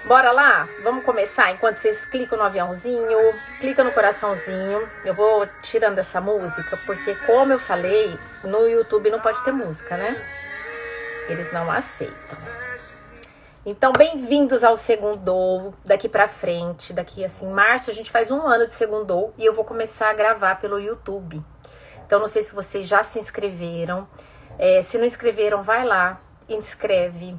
Bora lá? Vamos começar? Enquanto vocês clicam no aviãozinho, clica no coraçãozinho. Eu vou tirando essa música, porque como eu falei, no YouTube não pode ter música, né? Eles não aceitam. Então, bem-vindos ao Segundou. Daqui pra frente, daqui assim, março, a gente faz 1 ano de Segundou e eu vou começar a gravar pelo YouTube. Então, não sei se vocês já se inscreveram. Se não inscreveram, vai lá, inscreve.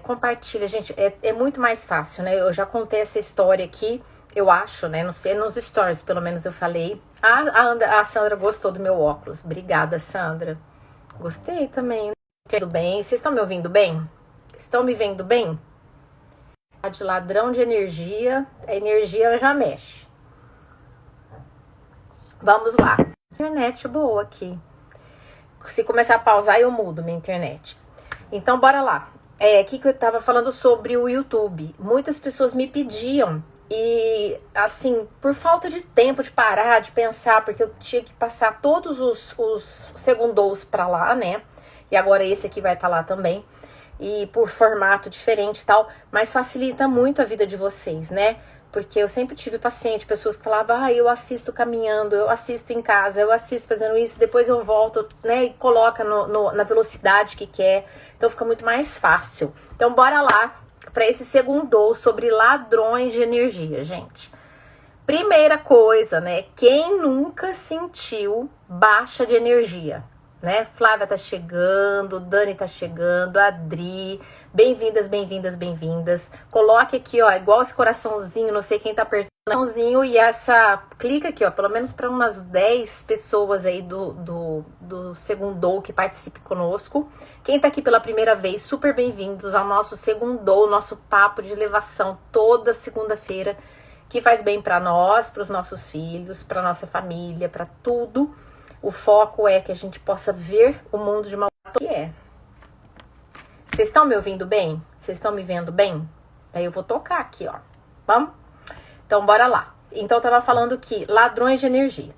Compartilha, gente, é muito mais fácil, né? Eu já contei essa história aqui, eu acho, né? Não sei, nos stories, pelo menos eu falei. A Sandra gostou do meu óculos. Obrigada, Sandra. Gostei também. Tudo bem? Vocês estão me ouvindo bem? Estão me vendo bem? De ladrão de energia, a energia já mexe. Vamos lá. Internet boa aqui. Se começar a pausar, eu mudo minha internet. Então, bora lá. Aqui que eu tava falando sobre o YouTube. Muitas pessoas me pediam e, assim, por falta de tempo de parar, de pensar, porque eu tinha que passar todos os segundous pra lá, né? E agora esse aqui vai estar lá também. E por formato diferente e tal, mas facilita muito a vida de vocês, né? Porque eu sempre tive paciente, pessoas que falavam, eu assisto caminhando, eu assisto em casa, eu assisto fazendo isso, depois eu volto, né, e coloca na velocidade que quer, então fica muito mais fácil. Então bora lá para esse Segundou sobre ladrões de energia, gente. Primeira coisa, né, quem nunca sentiu baixa de energia? Né? Flávia tá chegando, Dani tá chegando, Adri, bem-vindas, bem-vindas, bem-vindas. Coloque aqui, ó, igual esse coraçãozinho, não sei quem tá apertando o coraçãozinho e clica aqui, ó, pelo menos para umas 10 pessoas aí do Segundou que participe conosco. Quem tá aqui pela primeira vez, super bem-vindos ao nosso Segundou, nosso papo de elevação toda segunda-feira, que faz bem para nós, para os nossos filhos, para nossa família, para tudo. O foco é que a gente possa ver o mundo de uma forma que é. Vocês estão me ouvindo bem? Vocês estão me vendo bem? Aí eu vou tocar aqui, ó. Vamos? Então, bora lá. Então, eu tava falando que ladrões de energia.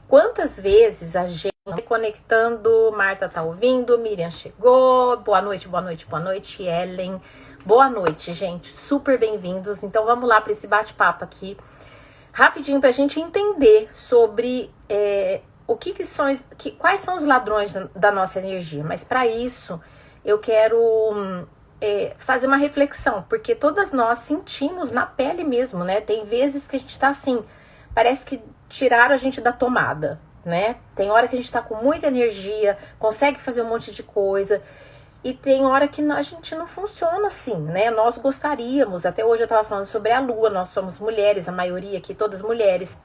Quantas vezes a gente conectando, Marta tá ouvindo, Miriam chegou, boa noite, boa noite, boa noite, Ellen. Boa noite, gente. Super bem-vindos. Então, vamos lá para esse bate-papo aqui. Rapidinho pra gente entender sobre... quais são os ladrões da nossa energia? Mas para isso eu quero fazer uma reflexão, porque todas nós sentimos na pele mesmo, né? Tem vezes que a gente tá assim, parece que tiraram a gente da tomada, né? Tem hora que a gente tá com muita energia, consegue fazer um monte de coisa, e tem hora que a gente não funciona assim, né? Nós gostaríamos, até hoje eu tava falando sobre a lua, nós somos mulheres, a maioria aqui, todas mulheres,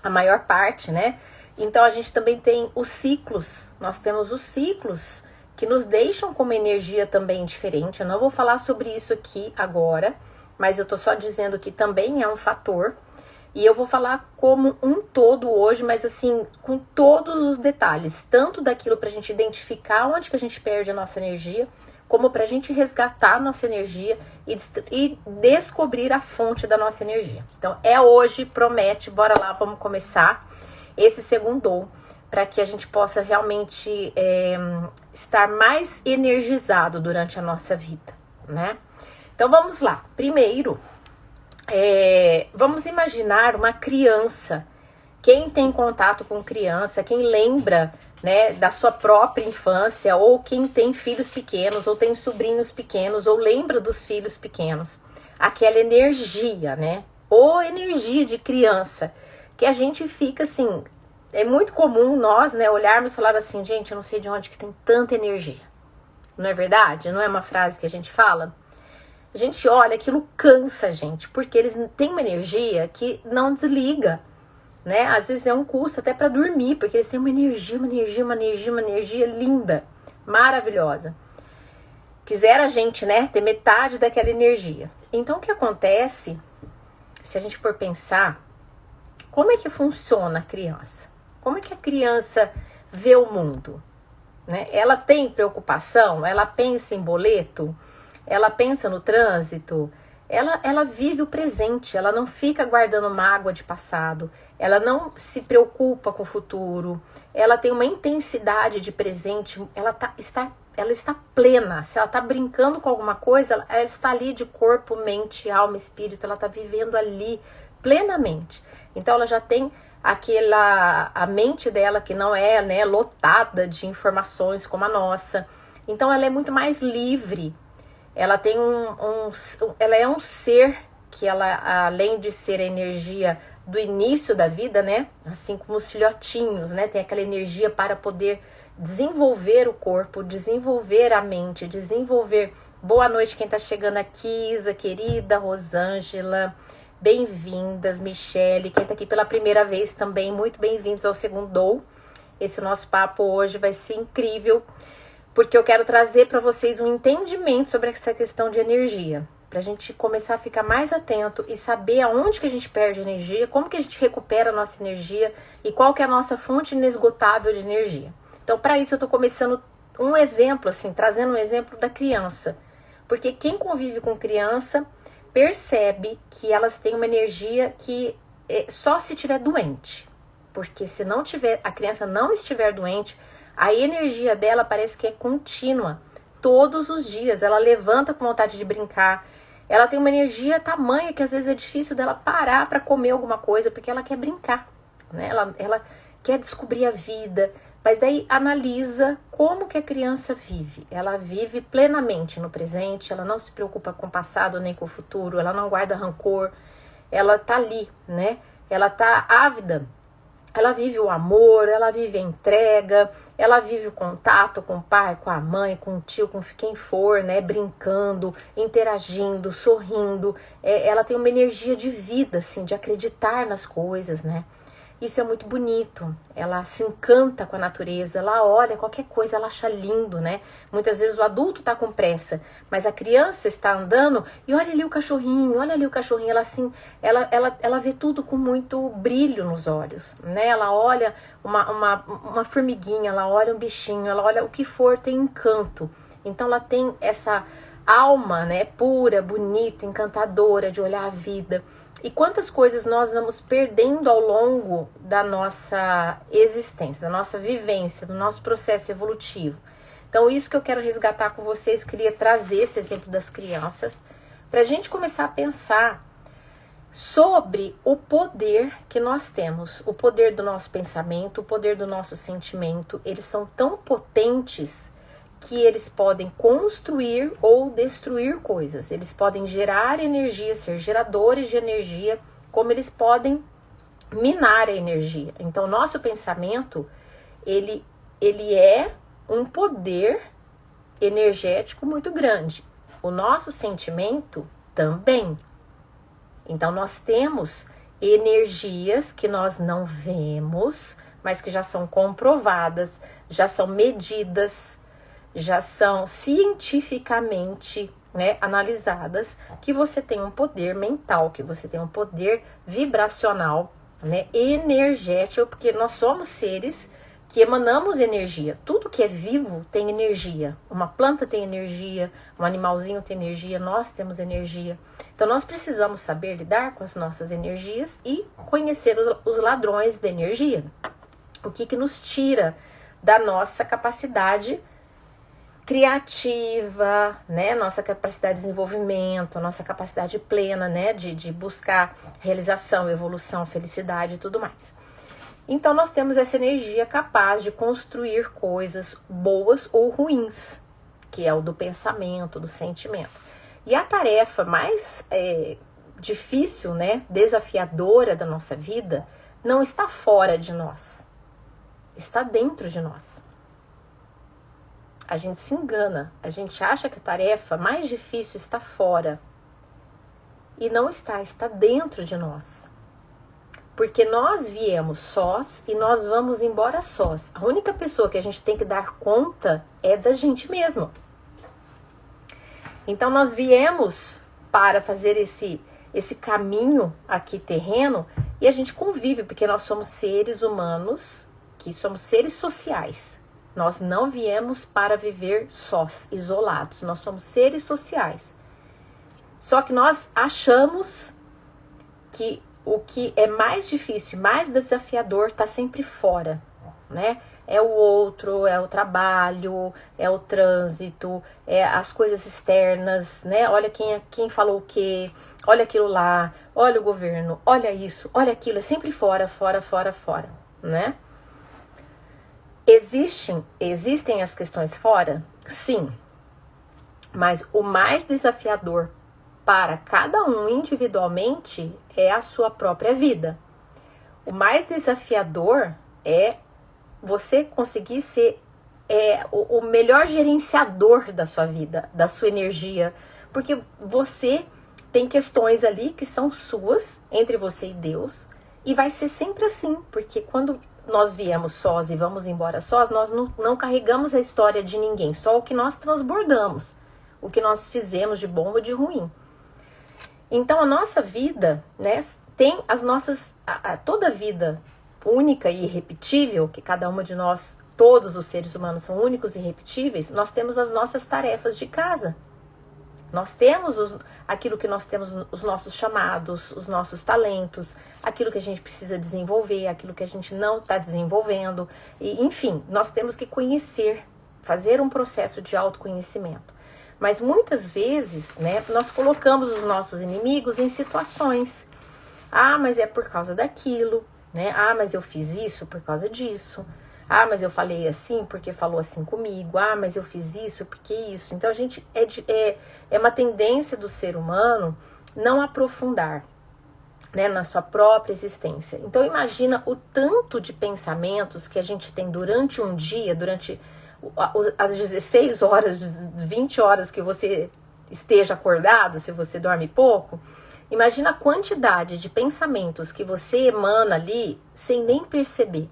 a maior parte, né? Então, a gente também tem os ciclos, nós temos os ciclos que nos deixam com uma energia também diferente. Eu não vou falar sobre isso aqui agora, mas eu tô só dizendo que também é um fator. E eu vou falar como um todo hoje, mas assim, com todos os detalhes, tanto daquilo pra gente identificar onde que a gente perde a nossa energia, como pra gente resgatar a nossa energia e descobrir a fonte da nossa energia. Então, hoje, promete, bora lá, vamos começar esse Segundou, para que a gente possa realmente estar mais energizado durante a nossa vida, né? Então, vamos lá. Primeiro, vamos imaginar uma criança. Quem tem contato com criança, quem lembra, né, da sua própria infância, ou quem tem filhos pequenos, ou tem sobrinhos pequenos, ou lembra dos filhos pequenos. Aquela energia, né? Ou energia de criança, que a gente fica assim, é muito comum nós, né, olharmos e falar assim, gente, eu não sei de onde que tem tanta energia. Não é verdade? Não é uma frase que a gente fala? A gente olha, aquilo cansa a gente, porque eles têm uma energia que não desliga, né? Às vezes é um custo até para dormir, porque eles têm uma energia linda, maravilhosa. Quisera a gente, né, ter metade daquela energia. Então, o que acontece, se a gente for pensar, como é que funciona a criança? Como é que a criança vê o mundo? Né? Ela tem preocupação? Ela pensa em boleto? Ela pensa no trânsito? Ela vive o presente, ela não fica guardando mágoa de passado, ela não se preocupa com o futuro, ela tem uma intensidade de presente, ela está ela está plena. Se ela está brincando com alguma coisa, ela está ali de corpo, mente, alma, espírito, ela está vivendo ali plenamente. Então ela já tem a mente dela que não é, né, lotada de informações como a nossa. Então ela é muito mais livre. Ela tem ela é um ser que ela, além de ser a energia do início da vida, né, assim como os filhotinhos, né, tem aquela energia para poder desenvolver o corpo, desenvolver a mente, desenvolver. Boa noite quem tá chegando aqui, Isa querida, Rosângela, bem-vindas, Michele, quem tá aqui pela primeira vez também, muito bem-vindos ao Segundou. Esse nosso papo hoje vai ser incrível, porque eu quero trazer para vocês um entendimento sobre essa questão de energia, pra gente começar a ficar mais atento e saber aonde que a gente perde energia, como que a gente recupera a nossa energia e qual que é a nossa fonte inesgotável de energia. Então, para isso, eu tô começando um exemplo, assim, trazendo um exemplo da criança. Porque quem convive com criança percebe que elas têm uma energia que só se tiver doente. Porque se não tiver, a criança não estiver doente, a energia dela parece que é contínua. Todos os dias, ela levanta com vontade de brincar. Ela tem uma energia tamanha que às vezes é difícil dela parar para comer alguma coisa, porque ela quer brincar, né? Ela quer descobrir a vida. Mas daí analisa como que a criança vive. Ela vive plenamente no presente, ela não se preocupa com o passado nem com o futuro, ela não guarda rancor, ela tá ali, né? Ela tá ávida, ela vive o amor, ela vive a entrega, ela vive o contato com o pai, com a mãe, com o tio, com quem for, né? Brincando, interagindo, sorrindo. Ela tem uma energia de vida, assim, de acreditar nas coisas, né? Isso é muito bonito, ela se encanta com a natureza, ela olha qualquer coisa, ela acha lindo, né? Muitas vezes o adulto tá com pressa, mas a criança está andando e olha ali o cachorrinho, ela assim, ela vê tudo com muito brilho nos olhos, né? Ela olha uma formiguinha, ela olha um bichinho, ela olha o que for, tem encanto. Então ela tem essa alma, né, pura, bonita, encantadora de olhar a vida. E quantas coisas nós vamos perdendo ao longo da nossa existência, da nossa vivência, do nosso processo evolutivo. Então, isso que eu quero resgatar com vocês, queria trazer esse exemplo das crianças, para a gente começar a pensar sobre o poder que nós temos, o poder do nosso pensamento, o poder do nosso sentimento. Eles são tão potentes que eles podem construir ou destruir coisas. Eles podem gerar energia, ser geradores de energia, como eles podem minar a energia. Então, nosso pensamento, ele é um poder energético muito grande. O nosso sentimento também. Então, nós temos energias que nós não vemos, mas que já são comprovadas, já são medidas, já são cientificamente, né, analisadas, que você tem um poder mental, que você tem um poder vibracional, né, energético, porque nós somos seres que emanamos energia. Tudo que é vivo tem energia. Uma planta tem energia, um animalzinho tem energia, nós temos energia. Então nós precisamos saber lidar com as nossas energias e conhecer os ladrões da energia. O que nos tira da nossa capacidade criativa, né, nossa capacidade de desenvolvimento, nossa capacidade plena, né, de buscar realização, evolução, felicidade e tudo mais. Então nós temos essa energia capaz de construir coisas boas ou ruins, que é o do pensamento, do sentimento. E a tarefa mais difícil, né, desafiadora da nossa vida, não está fora de nós, está dentro de nós. A gente se engana, a gente acha que a tarefa mais difícil está fora. E não está, está dentro de nós. Porque nós viemos sós e nós vamos embora sós. A única pessoa que a gente tem que dar conta é da gente mesmo. Então nós viemos para fazer esse caminho aqui terreno e a gente convive, porque nós somos seres humanos, que somos seres sociais. Nós não viemos para viver sós, isolados. Nós somos seres sociais. Só que nós achamos que o que é mais difícil, mais desafiador, está sempre fora. né? É o outro, é o trabalho, é o trânsito, é as coisas externas, né? Olha quem falou o quê, olha aquilo lá, olha o governo, olha isso, olha aquilo, é sempre fora, fora, fora, fora, né? Existem as questões fora? Sim, mas o mais desafiador para cada um individualmente é a sua própria vida. O mais desafiador é você conseguir ser o melhor gerenciador da sua vida, da sua energia, porque você tem questões ali que são suas, entre você e Deus, e vai ser sempre assim, porque quando nós viemos sós e vamos embora sós, nós não carregamos a história de ninguém, só o que nós transbordamos, o que nós fizemos de bom ou de ruim. Então a nossa vida, né, tem as nossas, toda vida única e irrepetível, que cada uma de nós, todos os seres humanos são únicos e irrepetíveis, nós temos as nossas tarefas de casa. Nós temos aquilo que nós temos, os nossos chamados, os nossos talentos, aquilo que a gente precisa desenvolver, aquilo que a gente não está desenvolvendo. E, enfim, nós temos que conhecer, fazer um processo de autoconhecimento. Mas muitas vezes, né, nós colocamos os nossos inimigos em situações. Ah, mas é por causa daquilo, né? Ah, mas eu fiz isso por causa disso. Ah, mas eu falei assim porque falou assim comigo. Ah, mas eu fiz isso porque isso. Então, a gente é uma tendência do ser humano não aprofundar, né, na sua própria existência. Então, imagina o tanto de pensamentos que a gente tem durante um dia, durante as 16 horas, 20 horas que você esteja acordado, se você dorme pouco. Imagina a quantidade de pensamentos que você emana ali sem nem perceber.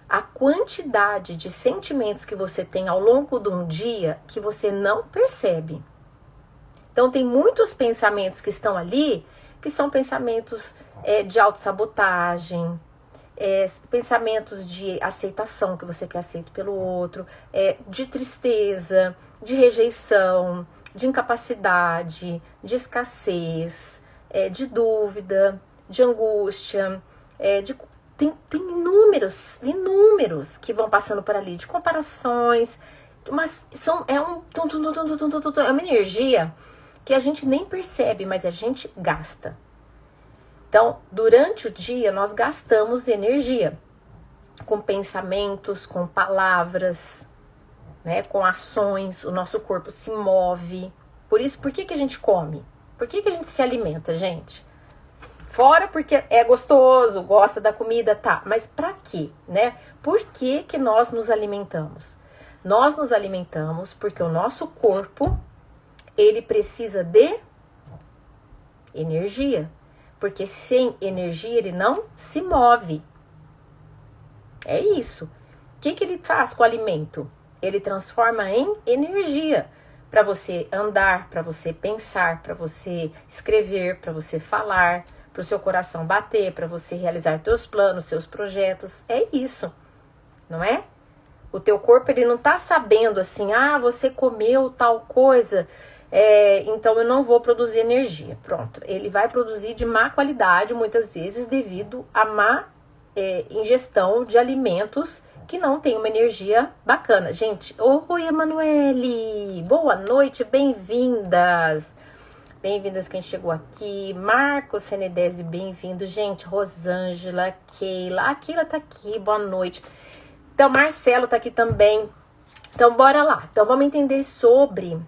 A quantidade de sentimentos que você tem ao longo de um dia que você não percebe. Então, tem muitos pensamentos que estão ali, que são pensamentos de autossabotagem, pensamentos de aceitação, que você quer aceito pelo outro, de tristeza, de rejeição, de incapacidade, de escassez, de dúvida, de angústia, tem inúmeros que vão passando por ali, de comparações, mas é uma energia que a gente nem percebe, mas a gente gasta. Então, durante o dia, nós gastamos energia com pensamentos, com palavras, né, com ações, o nosso corpo se move. Por isso, por que a gente come? Por que a gente se alimenta, gente? Fora porque é gostoso, gosta da comida, tá. Mas pra quê, né? Por que nós nos alimentamos? Nós nos alimentamos porque o nosso corpo, ele precisa de energia. Porque sem energia ele não se move. É isso. O que ele faz com o alimento? Ele transforma em energia. Para você andar, para você pensar, para você escrever, para você falar, para o seu coração bater, para você realizar seus planos, seus projetos. É isso, não é? O teu corpo, ele não tá sabendo assim, você comeu tal coisa, então eu não vou produzir energia. Pronto, ele vai produzir de má qualidade, muitas vezes, devido a má ingestão de alimentos que não tem uma energia bacana. Gente, oi, Emanuele! Boa noite, bem-vindas! Bem-vindas quem chegou aqui. Marcos Senedese, bem-vindo. Gente, Rosângela, Keila. A Keila tá aqui, boa noite. Então, Marcelo tá aqui também. Então, bora lá. Então, vamos entender sobre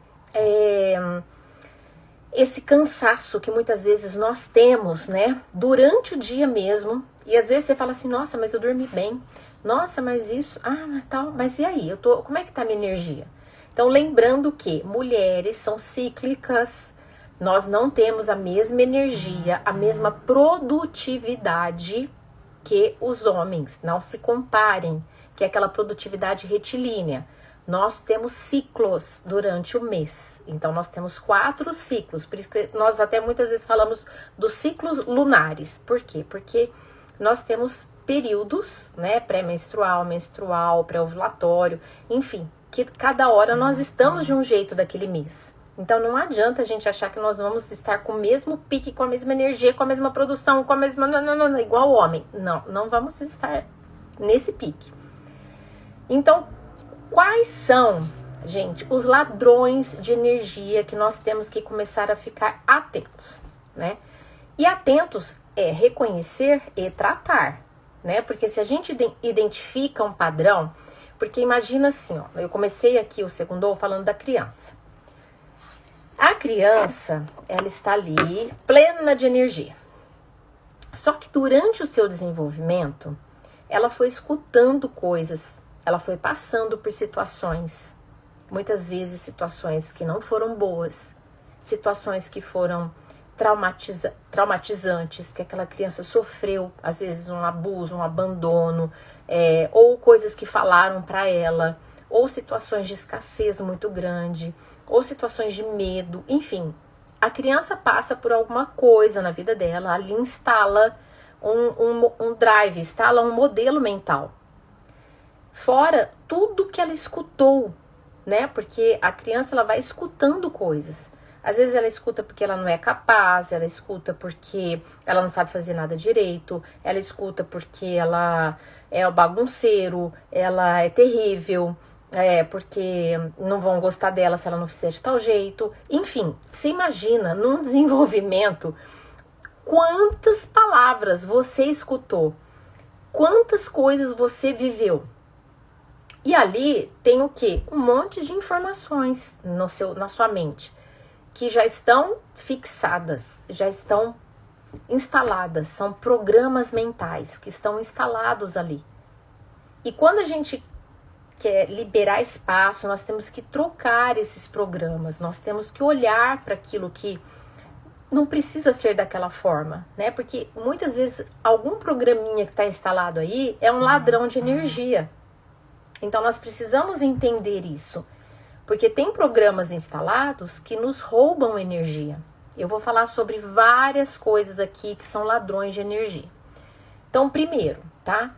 esse cansaço que muitas vezes nós temos, né? Durante o dia mesmo. E às vezes você fala assim, nossa, mas eu dormi bem. Nossa, mas isso... mas tal. Mas e aí? Como é que tá a minha energia? Então, lembrando que mulheres são cíclicas. Nós não temos a mesma energia, a mesma produtividade que os homens. Não se comparem, que é aquela produtividade retilínea. Nós temos ciclos durante o mês. Então, nós temos 4 ciclos. Por isso que nós até muitas vezes falamos dos ciclos lunares. Por quê? Porque nós temos períodos, né? Pré-menstrual, menstrual, pré-ovulatório, enfim, que cada hora nós estamos de um jeito daquele mês. Então, não adianta a gente achar que nós vamos estar com o mesmo pique, com a mesma energia, com a mesma produção, com a mesma... Não, igual o homem. Não vamos estar nesse pique. Então, quais são, gente, os ladrões de energia que nós temos que começar a ficar atentos, né? E atentos é reconhecer e tratar, né? Porque se a gente identifica um padrão, porque imagina assim, ó, eu comecei aqui o segundo falando da criança. A criança, ela está ali plena de energia. Só que durante o seu desenvolvimento, ela foi escutando coisas, ela foi passando por situações, muitas vezes situações que não foram boas, situações que foram traumatizantes, que aquela criança sofreu, às vezes um abuso, um abandono, ou coisas que falaram para ela, ou situações de escassez muito grande, ou situações de medo, enfim. A criança passa por alguma coisa na vida dela, ali instala um drive, instala um modelo mental. Fora tudo que ela escutou, né? Porque a criança, ela vai escutando coisas. Às vezes ela escuta porque ela não é capaz, ela escuta porque ela não sabe fazer nada direito, ela escuta porque ela é o bagunceiro, ela é terrível, porque não vão gostar dela se ela não fizer de tal jeito. Enfim, você imagina, num desenvolvimento, quantas palavras você escutou, quantas coisas você viveu. E ali tem o quê? Um monte de informações na sua mente, que já estão fixadas, já estão instaladas, são programas mentais que estão instalados ali. E quando a gente quer liberar espaço, nós temos que trocar esses programas, nós temos que olhar para aquilo que não precisa ser daquela forma, né? Porque muitas vezes algum programinha que está instalado aí é um ladrão de energia. Então nós precisamos entender isso. Porque tem programas instalados que nos roubam energia. Eu vou falar sobre várias coisas aqui que são ladrões de energia. Então, primeiro, tá?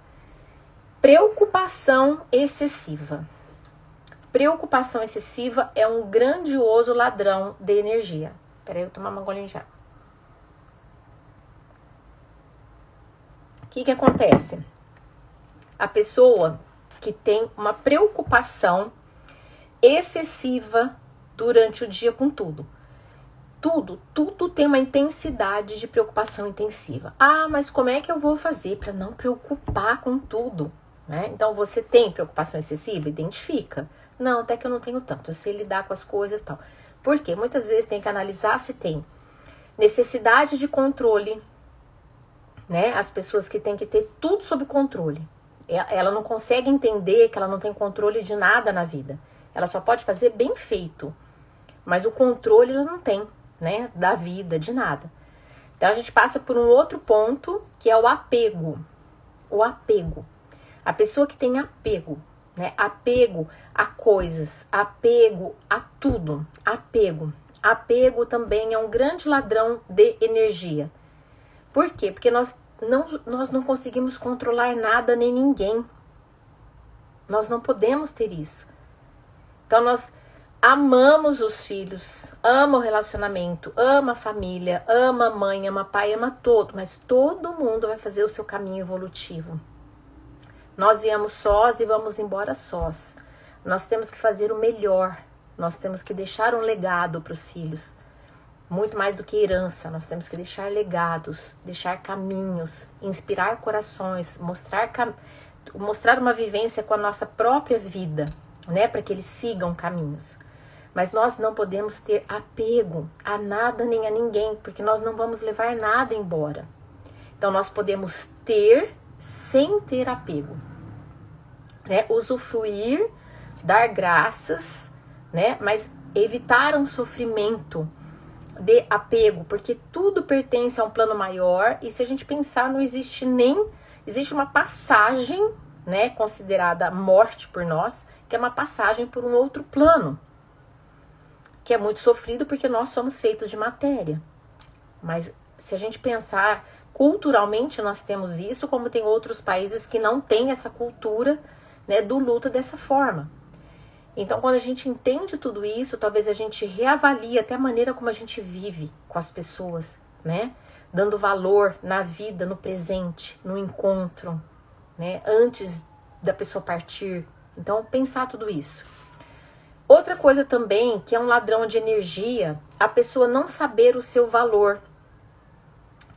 Preocupação excessiva. Preocupação excessiva é um grandioso ladrão de energia. Peraí, eu vou tomar uma golinha de água. O que acontece? A pessoa que tem uma preocupação excessiva durante o dia com tudo. Tudo tem uma intensidade de preocupação intensiva. Ah, mas como é que eu vou fazer para não preocupar com tudo? Né? Então, você tem preocupação excessiva? Identifica. Não, até que eu não tenho tanto. Eu sei lidar com as coisas e tal. Por quê? Muitas vezes tem que analisar se tem necessidade de controle, né? As pessoas que têm que ter tudo sob controle. Ela não consegue entender que ela não tem controle de nada na vida. Ela só pode fazer bem feito. Mas o controle ela não tem, né? Da vida, de nada. Então, a gente passa por um outro ponto, que é o apego. O apego. A pessoa que tem apego, né? Apego a coisas, apego a tudo. Apego também é um grande ladrão de energia. Por quê? Porque nós não conseguimos controlar nada nem ninguém. Nós não podemos ter isso. Então, nós amamos os filhos, ama o relacionamento, ama a família, ama a mãe, ama pai, ama todo. Mas todo mundo vai fazer o seu caminho evolutivo. Nós viemos sós e vamos embora sós. Nós temos que fazer o melhor. Nós temos que deixar um legado para os filhos. Muito mais do que herança. Nós temos que deixar legados, deixar caminhos, inspirar corações, mostrar uma vivência com a nossa própria vida, né? Para que eles sigam caminhos. Mas nós não podemos ter apego a nada nem a ninguém, porque nós não vamos levar nada embora. Então, nós podemos ter sem ter apego, né? Usufruir, dar graças, né? Mas evitar um sofrimento de apego, porque tudo pertence a um plano maior. E se a gente pensar, não existe existe uma passagem, né? Considerada morte por nós, que é uma passagem por um outro plano, que é muito sofrido porque nós somos feitos de matéria. Mas se a gente pensar culturalmente, nós temos isso, como tem outros países que não têm essa cultura, né, do luto dessa forma. Então, quando a gente entende tudo isso, talvez a gente reavalie até a maneira como a gente vive com as pessoas, né? Dando valor na vida, no presente, no encontro, né? Antes da pessoa partir. Então, pensar tudo isso. Outra coisa também, que é um ladrão de energia, a pessoa não saber o seu valor.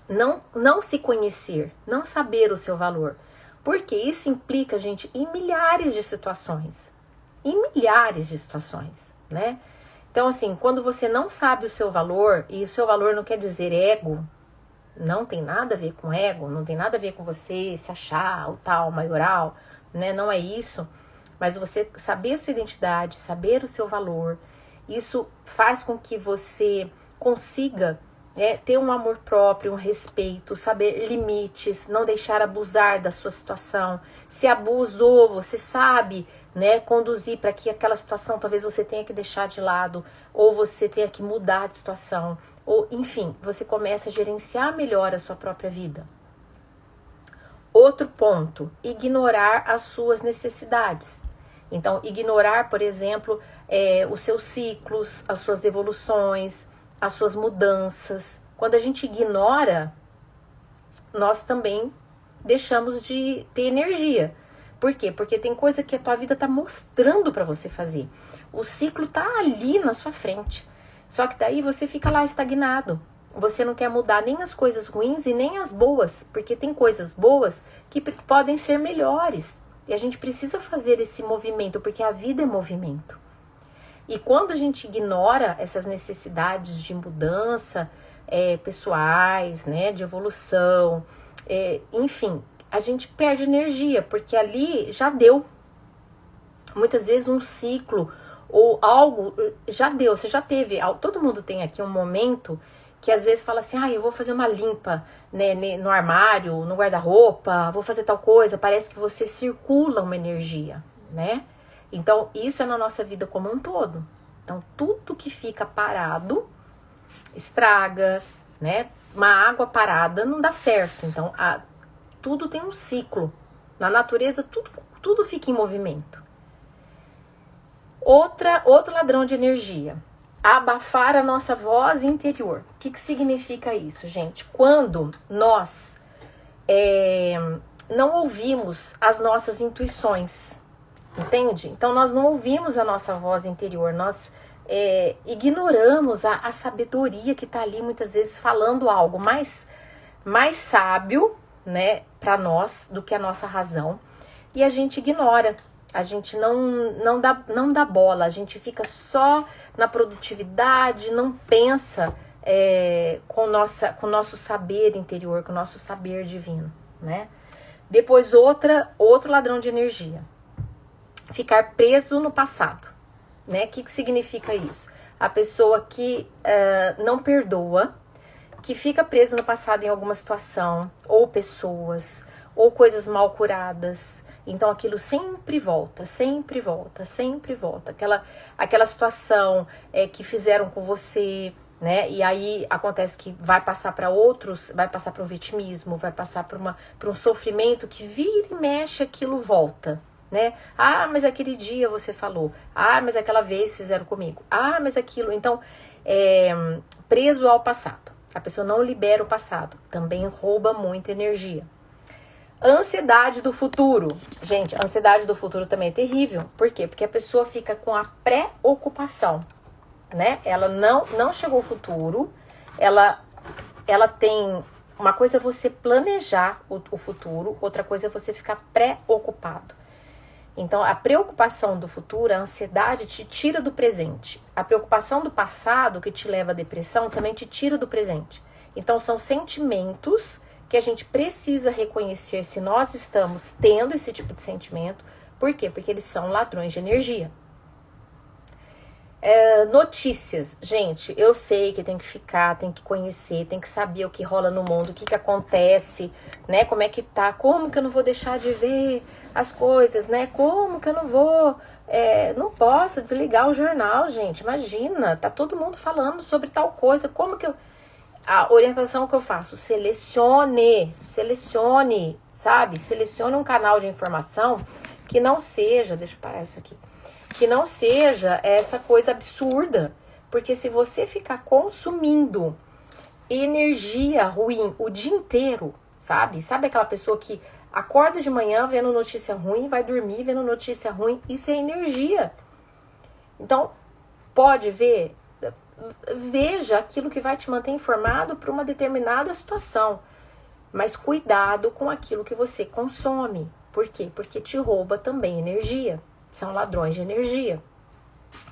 Não se conhecer, não saber o seu valor. Porque isso implica, gente, em milhares de situações. Em milhares de situações, né? Então, assim, quando você não sabe o seu valor, e o seu valor não quer dizer ego, não tem nada a ver com ego, não tem nada a ver com você se achar o tal, maioral, né? Não é isso. Mas você saber a sua identidade, saber o seu valor, isso faz com que você consiga ter um amor próprio, um respeito, saber limites, não deixar abusar da sua situação. Se abusou, você sabe, né, conduzir para que aquela situação talvez você tenha que deixar de lado, ou você tenha que mudar de situação, ou enfim, você começa a gerenciar melhor a sua própria vida. Outro ponto, ignorar as suas necessidades. Então, ignorar, por exemplo, os seus ciclos, as suas evoluções, as suas mudanças. Quando a gente ignora, nós também deixamos de ter energia. Por quê? Porque tem coisa que a tua vida tá mostrando para você fazer. O ciclo tá ali na sua frente. Só que daí você fica lá estagnado. Você não quer mudar nem as coisas ruins e nem as boas, porque tem coisas boas que podem ser melhores. E a gente precisa fazer esse movimento, porque a vida é movimento. E quando a gente ignora essas necessidades de mudança pessoais, né, de evolução, enfim, a gente perde energia, porque ali já deu. Muitas vezes um ciclo ou algo já deu, você já teve. Todo mundo tem aqui um momento que às vezes fala assim, eu vou fazer uma limpa, né, no armário, no guarda-roupa, vou fazer tal coisa. Parece que você circula uma energia, né? Então, isso é na nossa vida como um todo. Então, tudo que fica parado, estraga, né? Uma água parada não dá certo. Então, tudo tem um ciclo. Na natureza, tudo fica em movimento. Outro ladrão de energia. Abafar a nossa voz interior. O que significa isso, gente? Quando nós não ouvimos as nossas intuições, entende? Então, nós não ouvimos a nossa voz interior, nós ignoramos a sabedoria que está ali, muitas vezes, falando algo mais sábio, né, para nós, do que a nossa razão, e a gente ignora. A gente não dá bola, a gente fica só na produtividade, não pensa com o nosso saber interior, com o nosso saber divino, né? Depois, outro ladrão de energia. Ficar preso no passado, né? O que significa isso? A pessoa que não perdoa, que fica preso no passado em alguma situação, ou pessoas, ou coisas mal curadas. Então, aquilo sempre volta, sempre volta, sempre volta. Aquela situação que fizeram com você, né? E aí acontece que vai passar para outros, vai passar para um vitimismo, vai passar para um sofrimento que vira e mexe, aquilo volta, né? Mas aquele dia você falou. Mas aquela vez fizeram comigo. Mas aquilo. Então, preso ao passado. A pessoa não libera o passado. Também rouba muita energia. Ansiedade do futuro. Gente, a ansiedade do futuro também é terrível. Por quê? Porque a pessoa fica com a preocupação, né? Ela não chegou ao futuro. Ela tem... Uma coisa é você planejar o futuro. Outra coisa é você ficar preocupado. Então, a preocupação do futuro, a ansiedade te tira do presente. A preocupação do passado, que te leva à depressão, também te tira do presente. Então, são sentimentos que a gente precisa reconhecer se nós estamos tendo esse tipo de sentimento. Por quê? Porque eles são ladrões de energia. Notícias. Gente, eu sei que tem que ficar, tem que conhecer, tem que saber o que rola no mundo, o que acontece, né? Como é que tá, como que eu não vou deixar de ver as coisas, né? Como que eu não vou... não posso desligar o jornal, gente. Imagina, tá todo mundo falando sobre tal coisa, como que eu... A orientação que eu faço, selecione, sabe? Selecione um canal de informação que não seja, deixa eu parar isso aqui, que não seja essa coisa absurda, porque se você ficar consumindo energia ruim o dia inteiro, sabe? Sabe aquela pessoa que Acorda de manhã vendo notícia ruim, vai dormir vendo notícia ruim. Isso é energia. Então, pode ver, veja aquilo que vai te manter informado para uma determinada situação. Mas cuidado com aquilo que você consome. Por quê? Porque te rouba também energia. São ladrões de energia.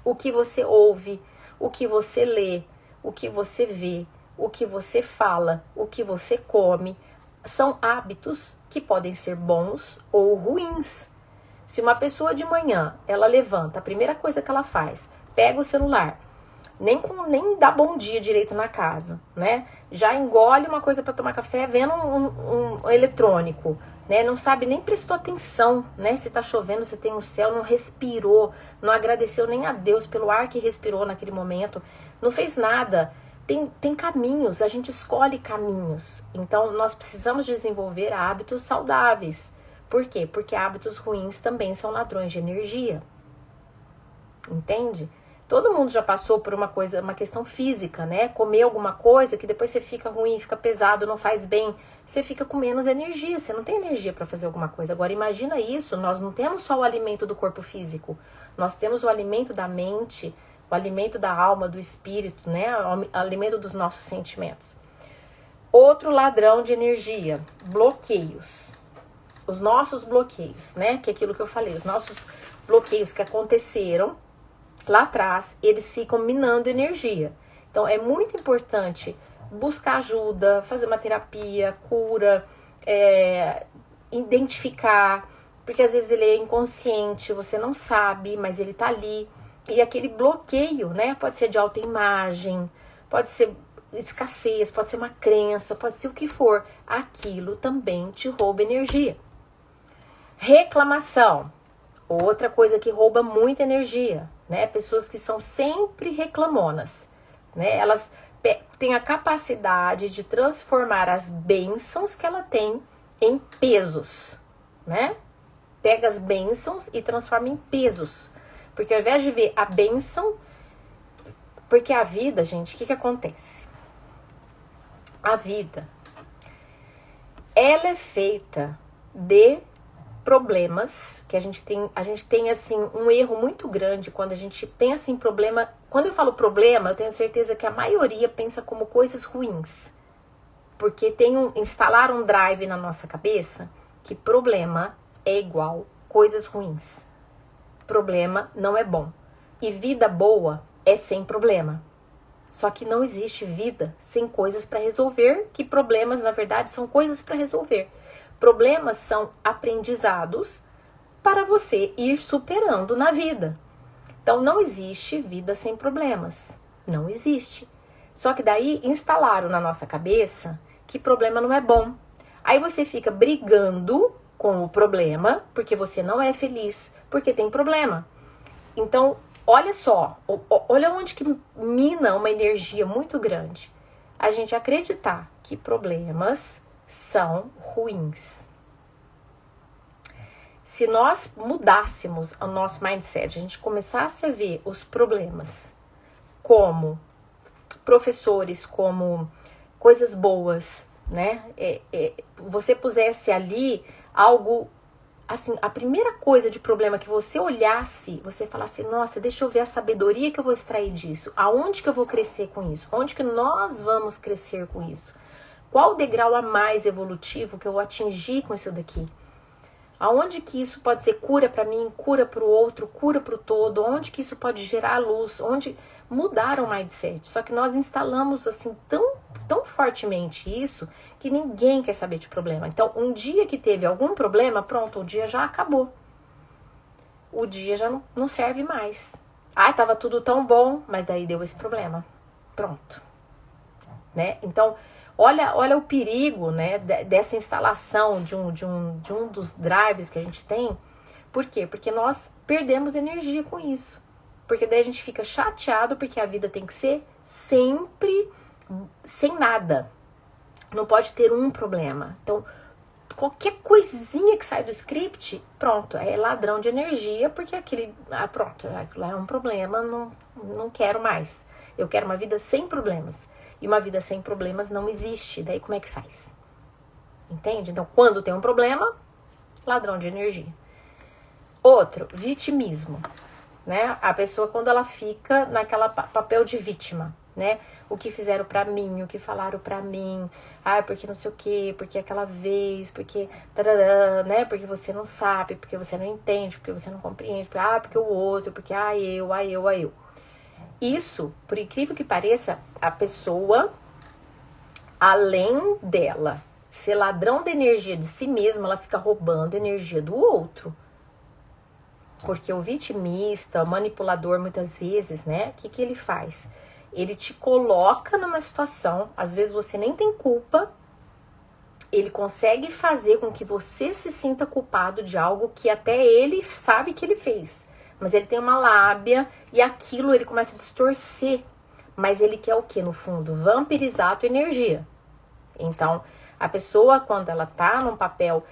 O que você ouve, o que você lê, o que você vê, o que você fala, o que você come, são hábitos que podem ser bons ou ruins. Se uma pessoa de manhã, ela levanta, a primeira coisa que ela faz, pega o celular, nem dá bom dia direito na casa, né? Já engole uma coisa para tomar café vendo um eletrônico, né? Não sabe, nem prestou atenção, né? Se tá chovendo, se tem o céu, não respirou, não agradeceu nem a Deus pelo ar que respirou naquele momento, não fez nada. Tem caminhos, a gente escolhe caminhos. Então, nós precisamos desenvolver hábitos saudáveis. Por quê? Porque hábitos ruins também são ladrões de energia. Entende? Todo mundo já passou por uma questão física, né? Comer alguma coisa que depois você fica ruim, fica pesado, não faz bem. Você fica com menos energia, você não tem energia para fazer alguma coisa. Agora, imagina isso, nós não temos só o alimento do corpo físico. Nós temos o alimento da mente, o alimento da alma, do espírito, né? O alimento dos nossos sentimentos. Outro ladrão de energia, bloqueios. Os nossos bloqueios, né? Que é aquilo que eu falei, os nossos bloqueios que aconteceram lá atrás, eles ficam minando energia. Então, é muito importante buscar ajuda, fazer uma terapia, cura, identificar, porque às vezes ele é inconsciente, você não sabe, mas ele tá ali. E aquele bloqueio, né? Pode ser de autoimagem, pode ser escassez, pode ser uma crença, pode ser o que for. Aquilo também te rouba energia. Reclamação. Outra coisa que rouba muita energia, né? Pessoas que são sempre reclamonas, né? Elas têm a capacidade de transformar as bênçãos que ela tem em pesos, né? Pega as bênçãos e transforma em pesos. Porque ao invés de ver a bênção, porque a vida, gente, o que acontece? A vida, ela é feita de problemas, que a gente tem assim um erro muito grande quando a gente pensa em problema. Quando eu falo problema, eu tenho certeza que a maioria pensa como coisas ruins. Porque instalaram um drive na nossa cabeça que problema é igual coisas ruins. Problema não é bom. E vida boa é sem problema. Só que não existe vida sem coisas para resolver, que problemas, na verdade, são coisas para resolver. Problemas são aprendizados para você ir superando na vida. Então, não existe vida sem problemas. Não existe. Só que daí instalaram na nossa cabeça que problema não é bom. Aí você fica brigando com o problema, porque você não é feliz, porque tem problema. Então, olha só, olha onde que mina uma energia muito grande. A gente acreditar que problemas são ruins. Se nós mudássemos o nosso mindset, a gente começasse a ver os problemas como professores, como coisas boas, né? Você pusesse ali algo, assim, a primeira coisa de problema que você olhasse, você falasse, nossa, deixa eu ver a sabedoria que eu vou extrair disso. Aonde que eu vou crescer com isso? Onde que nós vamos crescer com isso? Qual o degrau a mais evolutivo que eu atingir com isso daqui? Aonde que isso pode ser cura para mim, cura para o outro, cura para o todo? Onde que isso pode gerar luz? Onde mudar o mindset? Só que nós instalamos assim tão fortemente isso que ninguém quer saber de problema. Então, um dia que teve algum problema, pronto, o dia já acabou. O dia já não serve mais. Ah, tava tudo tão bom, mas daí deu esse problema. Pronto. Né? Então, olha o perigo, né, dessa instalação de um dos drives que a gente tem. Por quê? Porque nós perdemos energia com isso. Porque daí a gente fica chateado porque a vida tem que ser sempre sem nada. Não pode ter um problema. Então, qualquer coisinha que sai do script, pronto, é ladrão de energia, porque pronto, aquilo lá é um problema, não quero mais. Eu quero uma vida sem problemas. E uma vida sem problemas não existe. Daí como é que faz? Entende? Então, quando tem um problema, ladrão de energia. Outro, vitimismo, né? A pessoa quando ela fica naquela papel de vítima, né? O que fizeram pra mim, o que falaram pra mim, porque não sei o quê, porque aquela vez, porque tarará, né? Porque você não sabe, porque você não entende, porque você não compreende, porque o outro, porque eu. Isso, por incrível que pareça, a pessoa, além dela ser ladrão de energia de si mesma, ela fica roubando energia do outro. Porque o vitimista, o manipulador, muitas vezes, né? O que ele faz? Ele te coloca numa situação, às vezes você nem tem culpa, ele consegue fazer com que você se sinta culpado de algo que até ele sabe que ele fez. Mas ele tem uma lábia e aquilo ele começa a distorcer. Mas ele quer o que no fundo? Vampirizar a tua energia. Então, a pessoa, quando ela tá num papel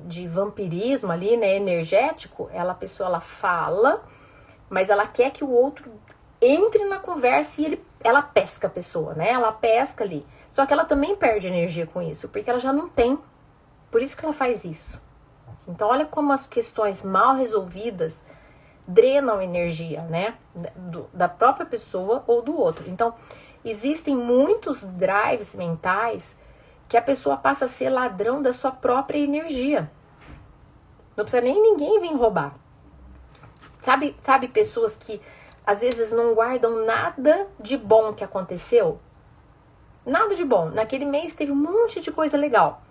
de vampirismo ali, né, energético, a pessoa ela fala, mas ela quer que o outro entre na conversa e ela pesca a pessoa, né? Ela pesca ali. Só que ela também perde energia com isso, porque ela já não tem. Por isso que ela faz isso. Então, olha como as questões mal resolvidas drenam energia, né? Da própria pessoa ou do outro. Então, existem muitos drives mentais que a pessoa passa a ser ladrão da sua própria energia. Não precisa nem ninguém vir roubar. Sabe pessoas que às vezes não guardam nada de bom que aconteceu? Nada de bom. Naquele mês teve um monte de coisa legal.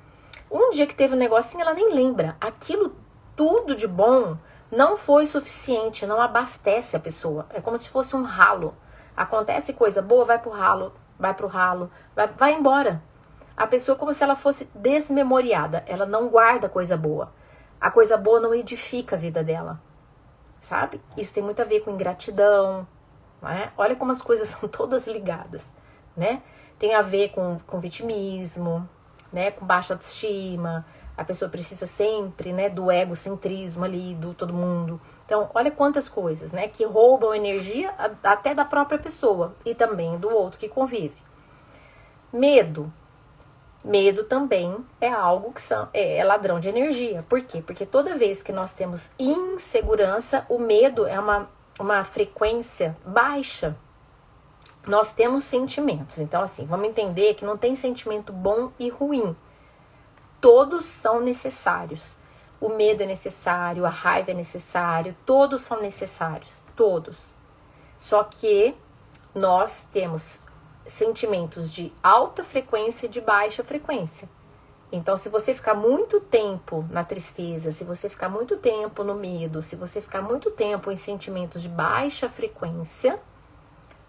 Um dia que teve um negocinho, ela nem lembra. Aquilo tudo de bom não foi suficiente, não abastece a pessoa. É como se fosse um ralo. Acontece coisa boa, vai pro ralo, vai embora. A pessoa é como se ela fosse desmemoriada. Ela não guarda coisa boa. A coisa boa não edifica a vida dela. Sabe? Isso tem muito a ver com ingratidão. Né? Olha como as coisas são todas ligadas. Né? Tem a ver com vitimismo, né? Com baixa autoestima. A pessoa precisa sempre, né, do egocentrismo ali, do todo mundo. Então, olha quantas coisas, né, que roubam energia até da própria pessoa e também do outro que convive. Medo. Medo também é algo que é ladrão de energia. Por quê? Porque toda vez que nós temos insegurança, o medo é uma frequência baixa. Nós temos sentimentos. Então, assim, vamos entender que não tem sentimento bom e ruim. Todos são necessários. O medo é necessário, a raiva é necessário, todos são necessários, todos. Só que nós temos sentimentos de alta frequência e de baixa frequência. Então, se você ficar muito tempo na tristeza, se você ficar muito tempo no medo, se você ficar muito tempo em sentimentos de baixa frequência,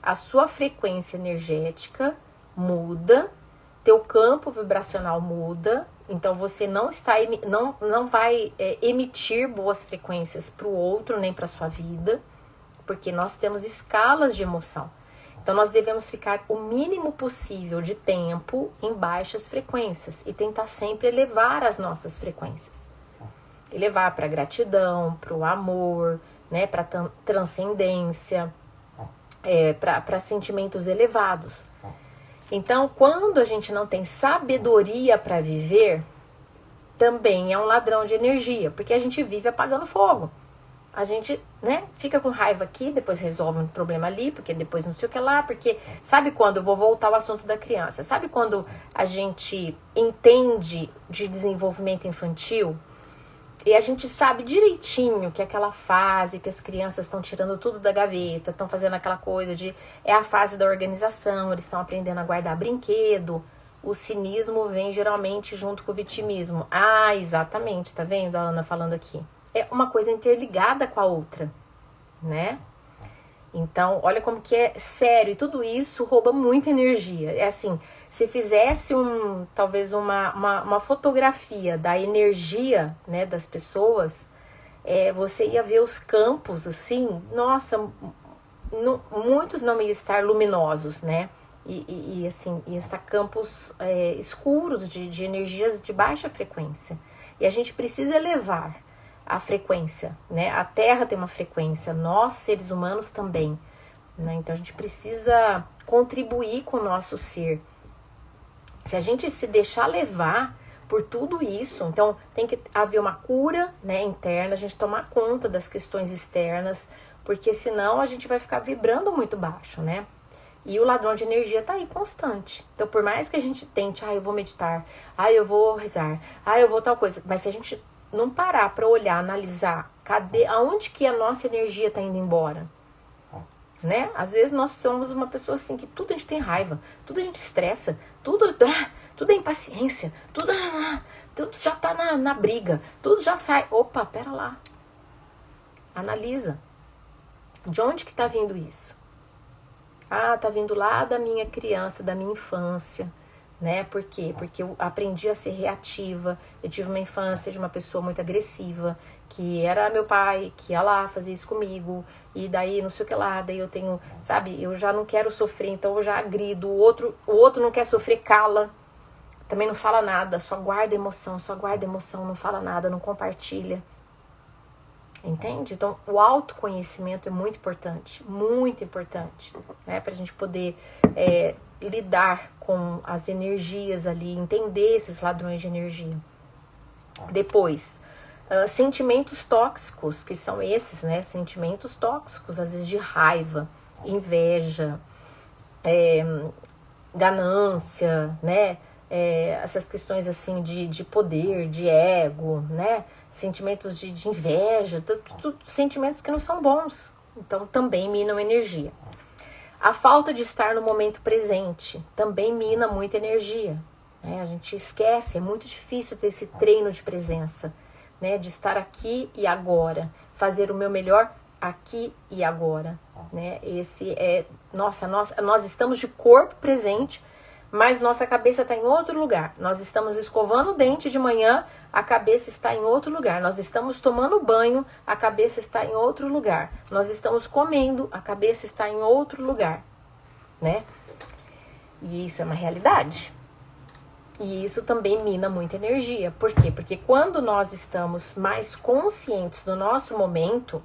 a sua frequência energética muda, teu campo vibracional muda. Então, você não vai emitir boas frequências para o outro, nem para a sua vida, porque nós temos escalas de emoção. Então, nós devemos ficar o mínimo possível de tempo em baixas frequências e tentar sempre elevar as nossas frequências. Elevar para a gratidão, para o amor, né, para transcendência, para sentimentos elevados. Então, quando a gente não tem sabedoria para viver, também é um ladrão de energia, porque a gente vive apagando fogo. A gente, né, fica com raiva aqui, depois resolve um problema ali, porque depois não sei o que lá, porque sabe quando, eu vou voltar ao assunto da criança, sabe quando a gente entende de desenvolvimento infantil e a gente sabe direitinho que é aquela fase que as crianças estão tirando tudo da gaveta, estão fazendo aquela coisa é a fase da organização, eles estão aprendendo a guardar brinquedo. O cinismo vem geralmente junto com o vitimismo. Exatamente, tá vendo a Ana falando aqui? É uma coisa interligada com a outra, né? Então, olha como que é sério. E tudo isso rouba muita energia. É assim, se fizesse talvez uma fotografia da energia, né, das pessoas, você ia ver os campos, assim, nossa, muitos não iam estar luminosos, né? E assim, iam estar campos escuros de energias de baixa frequência. E a gente precisa elevar a frequência, né? A Terra tem uma frequência, nós, seres humanos, também, né? Então, a gente precisa contribuir com o nosso ser. Se a gente se deixar levar por tudo isso. Então, tem que haver uma cura, né, interna, a gente tomar conta das questões externas, porque senão a gente vai ficar vibrando muito baixo, né? E o ladrão de energia tá aí constante. Então, por mais que a gente tente, eu vou meditar, eu vou rezar, eu vou tal coisa, mas se a gente não parar para olhar, analisar, aonde que a nossa energia tá indo embora, né? Às vezes nós somos uma pessoa assim que tudo a gente tem raiva, tudo a gente estressa, tudo é impaciência, tudo já tá na briga, tudo já sai. Opa, pera lá. Analisa. De onde que tá vindo isso? Tá vindo lá da minha criança, da minha infância, né? Por quê? Porque eu aprendi a ser reativa. Eu tive uma infância de uma pessoa muito agressiva, que era meu pai, que ia lá fazer isso comigo, e daí não sei o que lá, daí eu tenho, sabe, eu já não quero sofrer, então eu já agrido, o outro não quer sofrer, cala, também não fala nada, só guarda emoção, não fala nada, não compartilha. Entende? Então, o autoconhecimento é muito importante, né? Pra gente poder lidar com as energias ali, entender esses ladrões de energia. Depois, sentimentos tóxicos, que são esses, né? Sentimentos tóxicos, às vezes de raiva, inveja, ganância, né? Essas questões assim de poder, de ego, né? Sentimentos de inveja, sentimentos que não são bons. Então também minam energia. A falta de estar no momento presente também mina muita energia, né? A gente esquece, é muito difícil ter esse treino de presença, né? De estar aqui e agora, fazer o meu melhor aqui e agora, né? Esse nós estamos de corpo presente, mas nossa cabeça está em outro lugar. Nós estamos escovando o dente de manhã, a cabeça está em outro lugar. Nós estamos tomando banho, a cabeça está em outro lugar. Nós estamos comendo, a cabeça está em outro lugar, né? E isso é uma realidade. E isso também mina muita energia. Por quê? Porque quando nós estamos mais conscientes do nosso momento,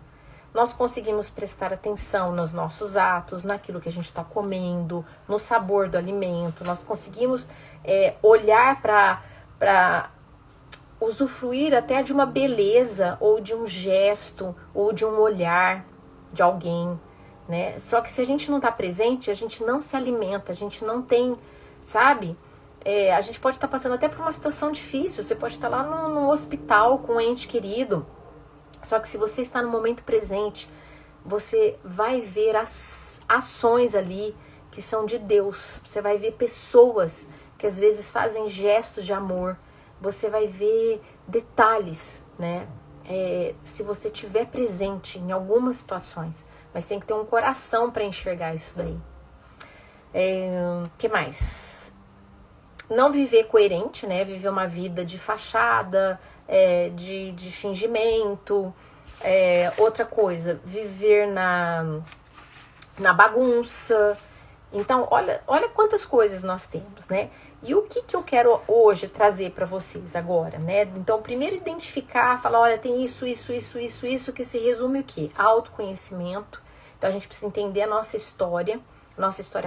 nós conseguimos prestar atenção nos nossos atos, naquilo que a gente está comendo, no sabor do alimento. Nós conseguimos olhar para usufruir até de uma beleza, ou de um gesto, ou de um olhar de alguém, né? Só que se a gente não está presente, a gente não se alimenta, a gente não tem, sabe? A gente pode estar passando até por uma situação difícil, você pode estar lá no hospital com um ente querido. Só que se você está no momento presente, você vai ver as ações ali que são de Deus. Você vai ver pessoas que às vezes fazem gestos de amor. Você vai ver detalhes, né? Se você estiver presente em algumas situações. Mas tem que ter um coração para enxergar isso daí. Que mais? Não viver coerente, né? Viver uma vida de fachada, de fingimento. Outra coisa, viver na bagunça. Então, olha quantas coisas nós temos, né? E o que eu quero hoje trazer para vocês agora, né? Então, primeiro identificar, falar, olha, tem isso, que se resume o quê? Autoconhecimento. Então, a gente precisa entender a nossa história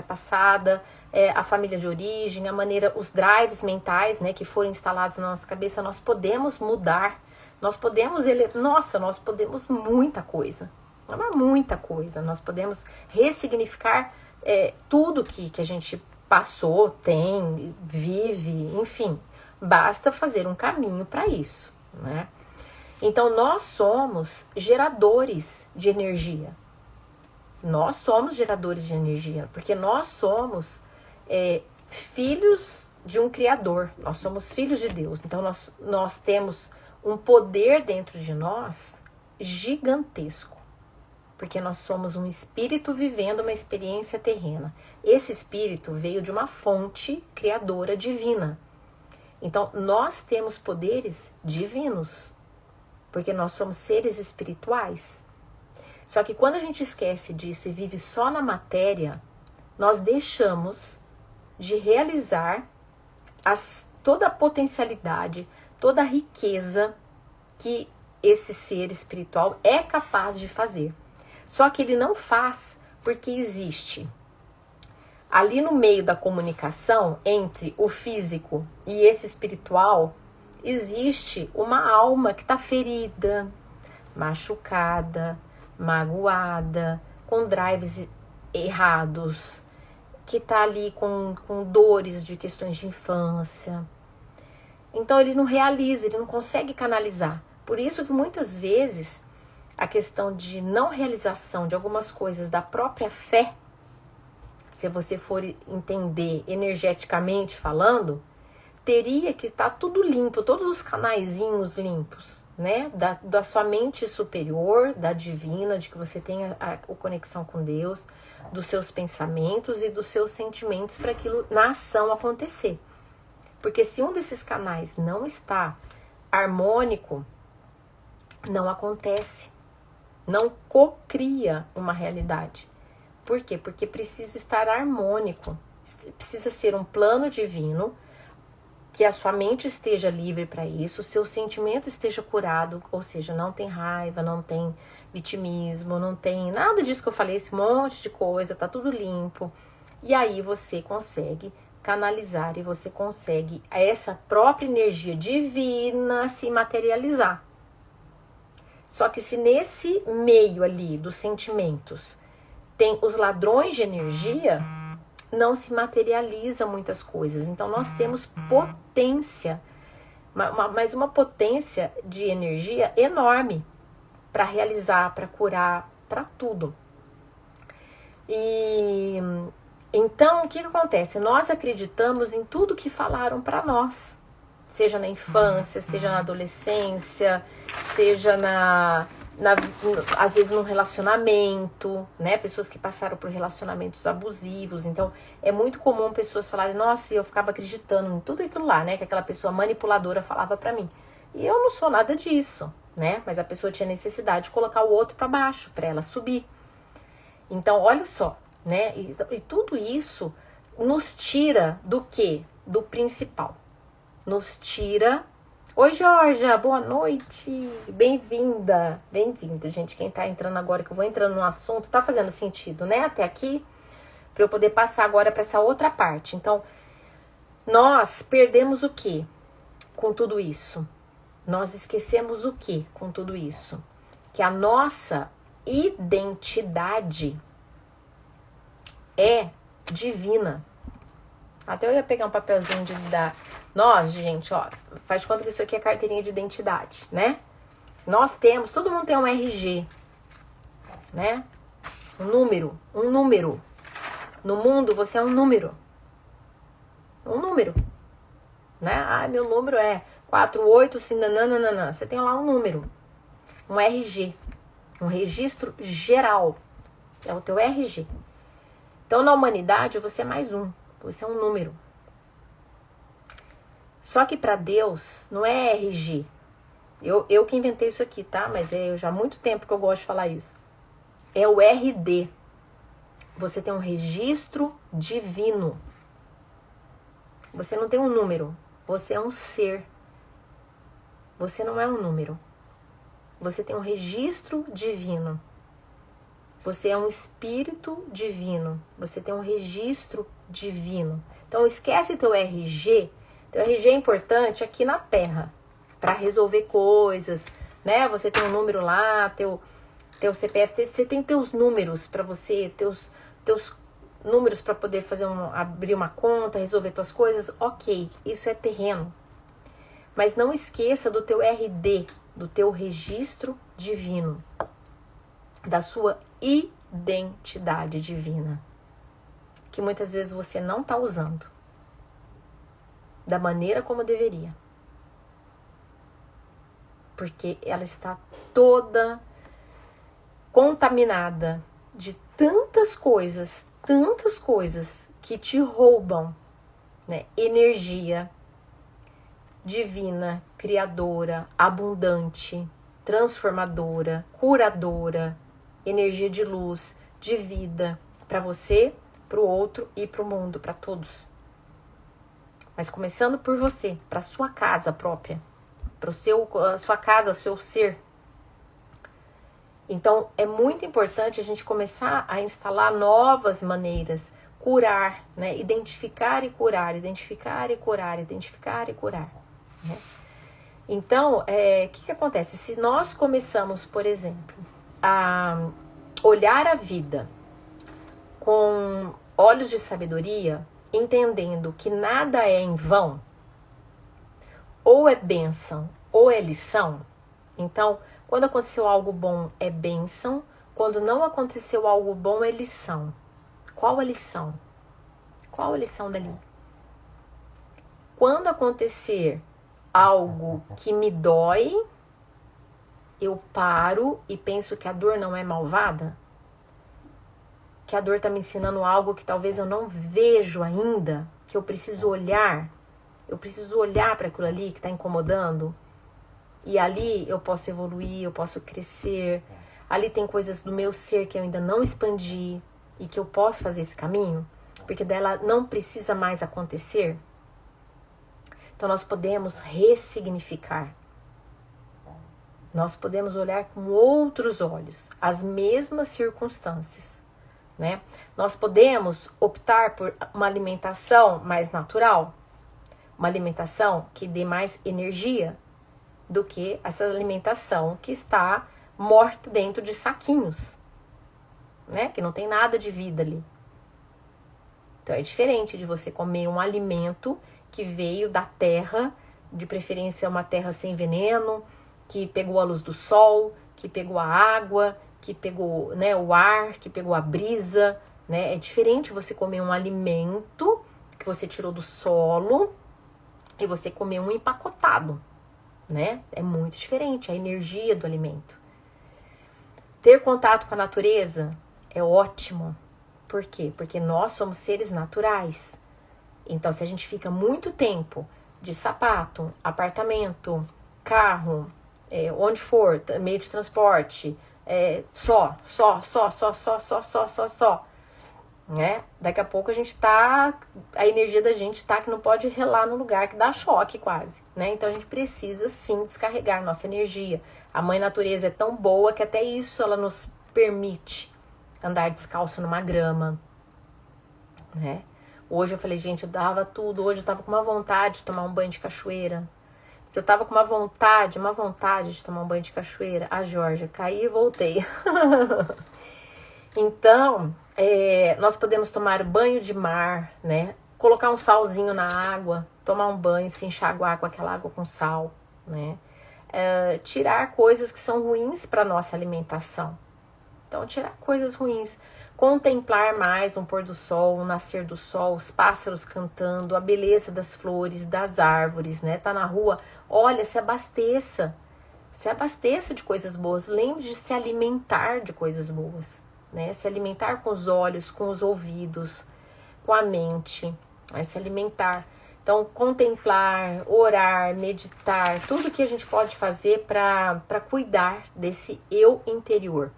passada, a família de origem, a maneira, os drives mentais, né, que foram instalados na nossa cabeça. Nós podemos mudar, nós podemos muita coisa, nós podemos ressignificar tudo que a gente passou, tem, vive, enfim, basta fazer um caminho para isso, né? Então, nós somos geradores de energia. Nós somos geradores de energia, porque nós somos filhos de um Criador, nós somos filhos de Deus. Então, nós temos um poder dentro de nós gigantesco, porque nós somos um espírito vivendo uma experiência terrena. Esse espírito veio de uma fonte criadora divina. Então, nós temos poderes divinos, porque nós somos seres espirituais. Só que quando a gente esquece disso e vive só na matéria, nós deixamos de realizar toda a potencialidade, toda a riqueza que esse ser espiritual é capaz de fazer. Só que ele não faz porque existe ali no meio da comunicação entre o físico e esse espiritual, existe uma alma que está ferida, machucada, magoada, com drives errados, que está ali com dores de questões de infância. Então ele não realiza, ele não consegue canalizar. Por isso que muitas vezes a questão de não realização de algumas coisas da própria fé, se você for entender energeticamente falando, teria que estar tudo limpo, todos os canaizinhos limpos, né? Da sua mente superior, da divina, de que você tenha a conexão com Deus, dos seus pensamentos e dos seus sentimentos para aquilo na ação acontecer. Porque se um desses canais não está harmônico, não acontece, não cocria uma realidade. Por quê? Porque precisa estar harmônico, precisa ser um plano divino, que a sua mente esteja livre para isso, o seu sentimento esteja curado, ou seja, não tem raiva, não tem vitimismo, não tem nada disso que eu falei, esse monte de coisa, tá tudo limpo. E aí você consegue canalizar e você consegue essa própria energia divina se materializar. Só que se nesse meio ali dos sentimentos tem os ladrões de energia, não se materializa muitas coisas. Então nós temos potência, mas uma potência de energia enorme para realizar, para curar, para tudo. E então o que acontece? Nós acreditamos em tudo que falaram para nós, seja na infância, seja na adolescência, seja às vezes num relacionamento, né? Pessoas que passaram por relacionamentos abusivos. Então, é muito comum pessoas falarem, nossa, eu ficava acreditando em tudo aquilo lá, né? Que aquela pessoa manipuladora falava pra mim. E eu não sou nada disso, né? Mas a pessoa tinha necessidade de colocar o outro pra baixo, pra ela subir. Então, olha só, né? E tudo isso nos tira do quê? Do principal. Nos tira... Oi, Georgia, boa noite, bem-vinda, gente, quem tá entrando agora, que eu vou entrando no assunto, tá fazendo sentido, né, até aqui, para eu poder passar agora para essa outra parte. Então, nós perdemos o quê com tudo isso? Nós esquecemos o quê com tudo isso? Que a nossa identidade é divina. Até eu ia pegar um papelzinho de dar... Nós, gente, ó, faz de conta que isso aqui é carteirinha de identidade, né? Nós temos, todo mundo tem um RG, né? Um número. No mundo, você é um número. Um número, né? Ah, meu número é 48, nananana. Você tem lá um número, um RG, um registro geral. É o teu RG. Então, na humanidade, você é mais um. Você é um número. Só que para Deus não é RG. Eu que inventei isso aqui, tá? Mas é já há muito tempo que eu gosto de falar isso. É o RD. Você tem um registro divino. Você não tem um número. Você é um ser. Você não é um número. Você tem um registro divino. Você é um espírito divino. Você tem um registro divino. Então esquece teu RG. Teu RG é importante aqui na Terra para resolver coisas, né? Você tem um número lá, teu CPF, você tem teus números para você, teus números para poder abrir uma conta, resolver tuas coisas. OK, isso é terreno. Mas não esqueça do teu RD, do teu registro divino, da sua identidade divina, que muitas vezes você não está usando da maneira como deveria, porque ela está toda contaminada de tantas coisas que te roubam, né? Energia divina, criadora, abundante, transformadora, curadora, energia de luz, de vida, para você, para o outro e para o mundo, para todos. Mas começando por você, para sua casa própria, para sua casa, seu ser. Então, é muito importante a gente começar a instalar novas maneiras, curar, né? Identificar e curar, identificar e curar, identificar e curar, né? Então, que acontece? Se nós começamos, por exemplo, a olhar a vida com olhos de sabedoria, entendendo que nada é em vão, ou é bênção, ou é lição. Então, quando aconteceu algo bom, é bênção. Quando não aconteceu algo bom, é lição. Qual a lição? Qual a lição dali? Quando acontecer algo que me dói, eu paro e penso que a dor não é malvada? Que a dor está me ensinando algo que talvez eu não vejo ainda, que eu preciso olhar. Eu preciso olhar para aquilo ali que está incomodando. E ali eu posso evoluir, eu posso crescer. Ali tem coisas do meu ser que eu ainda não expandi e que eu posso fazer esse caminho, porque dela não precisa mais acontecer. Então nós podemos ressignificar. Nós podemos olhar com outros olhos as mesmas circunstâncias, né? Nós podemos optar por uma alimentação mais natural, uma alimentação que dê mais energia do que essa alimentação que está morta dentro de saquinhos, né? Que não tem nada de vida ali. Então é diferente de você comer um alimento que veio da terra, de preferência uma terra sem veneno, que pegou a luz do sol, que pegou a água, que pegou, né, o ar, que pegou a brisa, né? É diferente você comer um alimento que você tirou do solo e você comer um empacotado, né? É muito diferente a energia do alimento. Ter contato com a natureza é ótimo. Por quê? Porque nós somos seres naturais. Então, se a gente fica muito tempo de sapato, apartamento, carro, onde for, meio de transporte, só, né? Daqui a pouco a energia da gente tá que não pode relar no lugar, que dá choque quase, né? Então a gente precisa sim descarregar nossa energia. A mãe natureza é tão boa que até isso ela nos permite andar descalço numa grama, né? Hoje eu falei, gente, eu dava tudo, hoje eu tava com uma vontade de tomar um banho de cachoeira. Se eu tava com uma vontade de tomar um banho de cachoeira, a Georgia, caí e voltei. Então, nós podemos tomar banho de mar, né? Colocar um salzinho na água, tomar um banho, se enxaguar com aquela água com sal, né? Tirar coisas que são ruins para nossa alimentação. Então, tirar coisas ruins. Contemplar mais um pôr do sol, um nascer do sol, os pássaros cantando, a beleza das flores, das árvores, né? Tá na rua, olha, se abasteça. Se abasteça de coisas boas. Lembre de se alimentar de coisas boas, né? Se alimentar com os olhos, com os ouvidos, com a mente, né? Se alimentar. Então, contemplar, orar, meditar, tudo que a gente pode fazer para cuidar desse eu interior,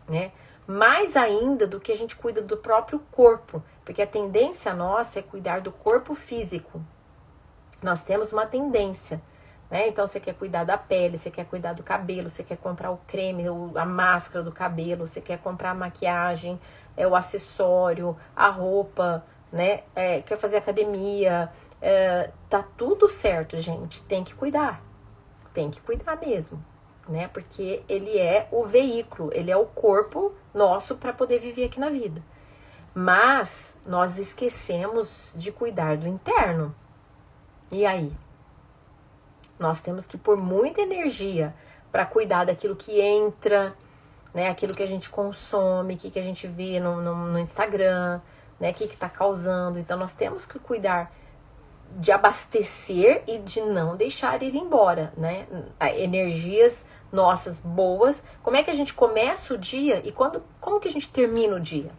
né? Mais ainda do que a gente cuida do próprio corpo, porque a tendência nossa é cuidar do corpo físico. Nós temos uma tendência, né? Então você quer cuidar da pele, você quer cuidar do cabelo, você quer comprar o creme, a máscara do cabelo, você quer comprar a maquiagem, o acessório, a roupa, né? Quer fazer academia, tá tudo certo, gente. Tem que cuidar mesmo, né? Porque ele é o veículo, ele é o corpo nosso para poder viver aqui na vida. Mas nós esquecemos de cuidar do interno. E aí? Nós temos que pôr muita energia para cuidar daquilo que entra, né? Aquilo que a gente consome, o que a gente vê no Instagram, né? O que está causando. Então nós temos que cuidar de abastecer e de não deixar ir embora, né? Energias nossas boas. Como é que a gente começa o dia e como que a gente termina o dia?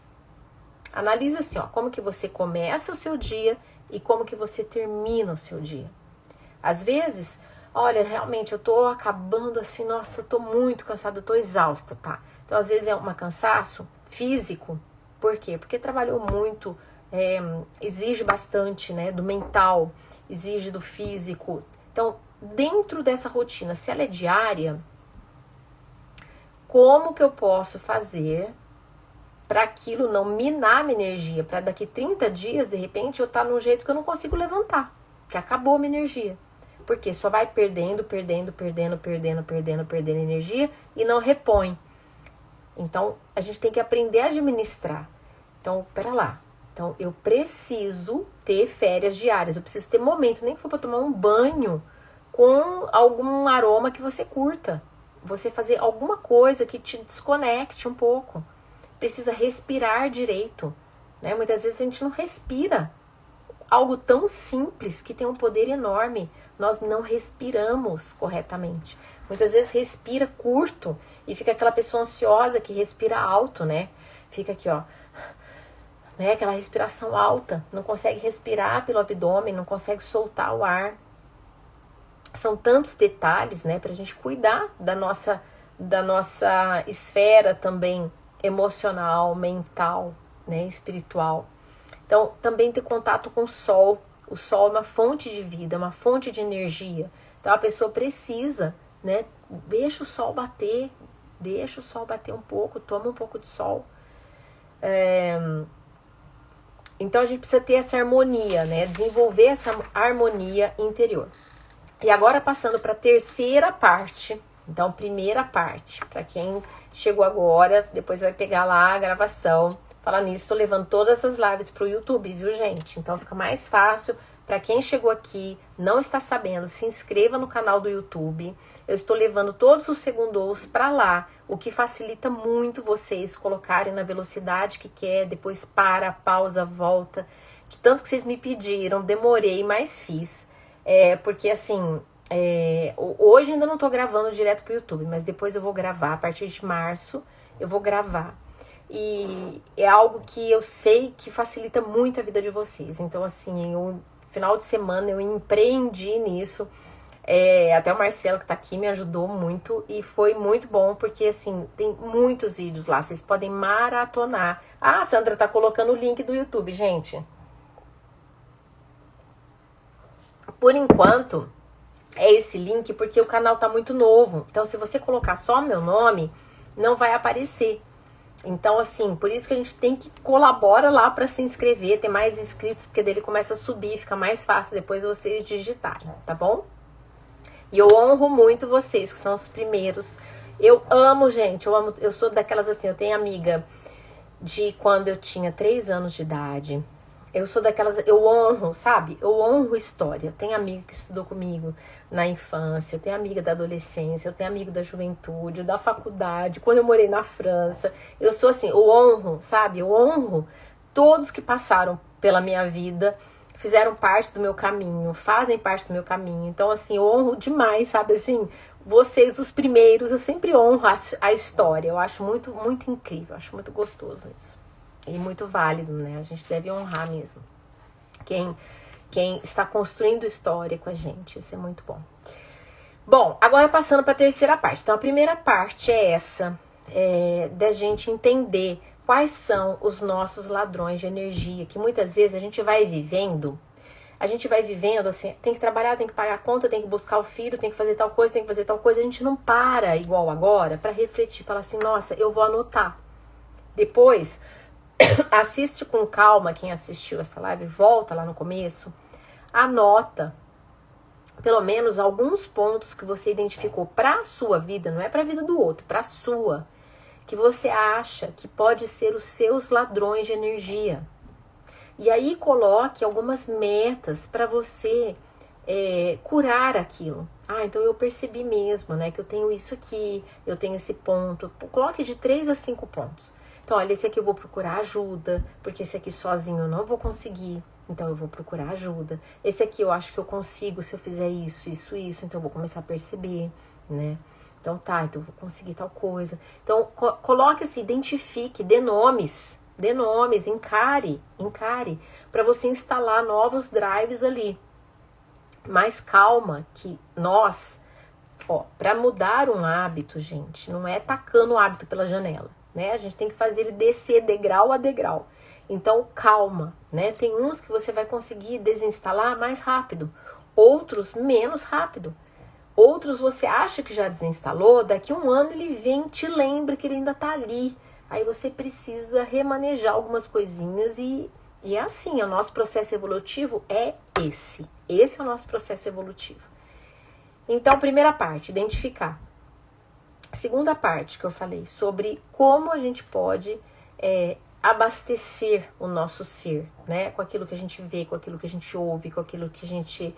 Analisa assim, ó, como que você começa o seu dia e como que você termina o seu dia. Às vezes, olha, realmente eu tô acabando assim, nossa, eu tô muito cansada, eu tô exausta, tá? Então, às vezes é um cansaço físico. Por quê? Porque trabalhou muito, exige bastante, né, do mental, exige do físico. Então, dentro dessa rotina, se ela é diária, como que eu posso fazer para aquilo não minar minha energia? Para daqui 30 dias, de repente, eu estar num jeito que eu não consigo levantar, que acabou a minha energia. porque só vai perdendo energia e não repõe. Então, a gente tem que aprender a administrar. Então, pera lá. Então, eu preciso ter férias diárias, eu preciso ter momento, nem que for para tomar um banho com algum aroma que você curta. Você fazer alguma coisa que te desconecte um pouco. Precisa respirar direito, né? Muitas vezes a gente não respira. Algo tão simples que tem um poder enorme. Nós não respiramos corretamente. Muitas vezes respira curto e fica aquela pessoa ansiosa que respira alto, né? Fica aqui, ó, né? Aquela respiração alta, não consegue respirar pelo abdômen, não consegue soltar o ar. São tantos detalhes, né, pra gente cuidar da nossa esfera também emocional, mental, né, espiritual. Então, também ter contato com o sol. O sol é uma fonte de vida, uma fonte de energia. Então, a pessoa precisa, né, deixa o sol bater um pouco, toma um pouco de sol. Então, a gente precisa ter essa harmonia, né, desenvolver essa harmonia interior. E agora, passando para a terceira parte. Então, primeira parte, para quem chegou agora, depois vai pegar lá a gravação. Falar nisso, estou levando todas essas lives para o YouTube, viu, gente? Então, fica mais fácil. Para quem chegou aqui, não está sabendo, se inscreva no canal do YouTube. Eu estou levando todos os segundos para lá, o que facilita muito vocês colocarem na velocidade que quer, depois para, pausa, volta. De tanto que vocês me pediram, demorei, mas fiz. Porque assim, hoje ainda não tô gravando direto pro YouTube, mas depois eu vou gravar, a partir de março eu vou gravar. E é algo que eu sei que facilita muito a vida de vocês. Então assim, final de semana eu empreendi nisso. Até o Marcelo que tá aqui me ajudou muito e foi muito bom, porque assim, tem muitos vídeos lá, vocês podem maratonar. Ah, a Sandra tá colocando o link do YouTube, gente. Por enquanto, é esse link porque o canal tá muito novo. Então, se você colocar só meu nome, não vai aparecer. Então, assim, por isso que a gente tem que colaborar lá para se inscrever, ter mais inscritos, porque dele começa a subir, fica mais fácil depois vocês digitarem, tá bom? E eu honro muito vocês, que são os primeiros. Eu amo, gente, eu sou daquelas assim, eu tenho amiga de quando eu tinha 3 anos de idade. Eu sou daquelas, eu honro, sabe? Eu honro história. Eu tenho amigo que estudou comigo na infância, eu tenho amiga da adolescência, eu tenho amigo da juventude, da faculdade, quando eu morei na França. Eu sou assim, eu honro, sabe? Eu honro todos que passaram pela minha vida, fizeram parte do meu caminho, fazem parte do meu caminho. Então, assim, eu honro demais, sabe? Assim, vocês, os primeiros, eu sempre honro a história. Eu acho muito, muito incrível, eu acho muito gostoso isso. E muito válido, né? A gente deve honrar mesmo quem está construindo história com a gente. Isso é muito bom. Bom, agora passando para a terceira parte. Então, a primeira parte é essa, da gente entender quais são os nossos ladrões de energia, que muitas vezes a gente vai vivendo assim, tem que trabalhar, tem que pagar a conta, tem que buscar o filho, tem que fazer tal coisa, a gente não para igual agora para refletir, falar assim, nossa, eu vou anotar. Depois, assiste com calma quem assistiu essa live, volta lá no começo, anota pelo menos alguns pontos que você identificou para a sua vida, não é para a vida do outro, para a sua, que você acha que pode ser os seus ladrões de energia. E aí coloque algumas metas para você curar aquilo. Ah, então eu percebi mesmo, né, que eu tenho isso aqui, eu tenho esse ponto. Coloque de 3 a 5 pontos. Então, olha, esse aqui eu vou procurar ajuda, porque esse aqui sozinho eu não vou conseguir, então eu vou procurar ajuda. Esse aqui eu acho que eu consigo se eu fizer isso, então eu vou começar a perceber, né? Então tá, então eu vou conseguir tal coisa. Então, coloque-se, identifique, dê nomes, encare, para você instalar novos drives ali. Mas calma, que nós, para mudar um hábito, gente, não é tacando o hábito pela janela. Né? A gente tem que fazer ele descer degrau a degrau. Então, calma, né? Tem uns que você vai conseguir desinstalar mais rápido, outros menos rápido. Outros você acha que já desinstalou, daqui a 1 ano ele vem e te lembra que ele ainda tá ali. Aí você precisa remanejar algumas coisinhas e é assim, o nosso processo evolutivo é esse. Esse é o nosso processo evolutivo. Então, primeira parte, identificar. Segunda parte que eu falei sobre como a gente pode abastecer o nosso ser, né? Com aquilo que a gente vê, com aquilo que a gente ouve, com aquilo que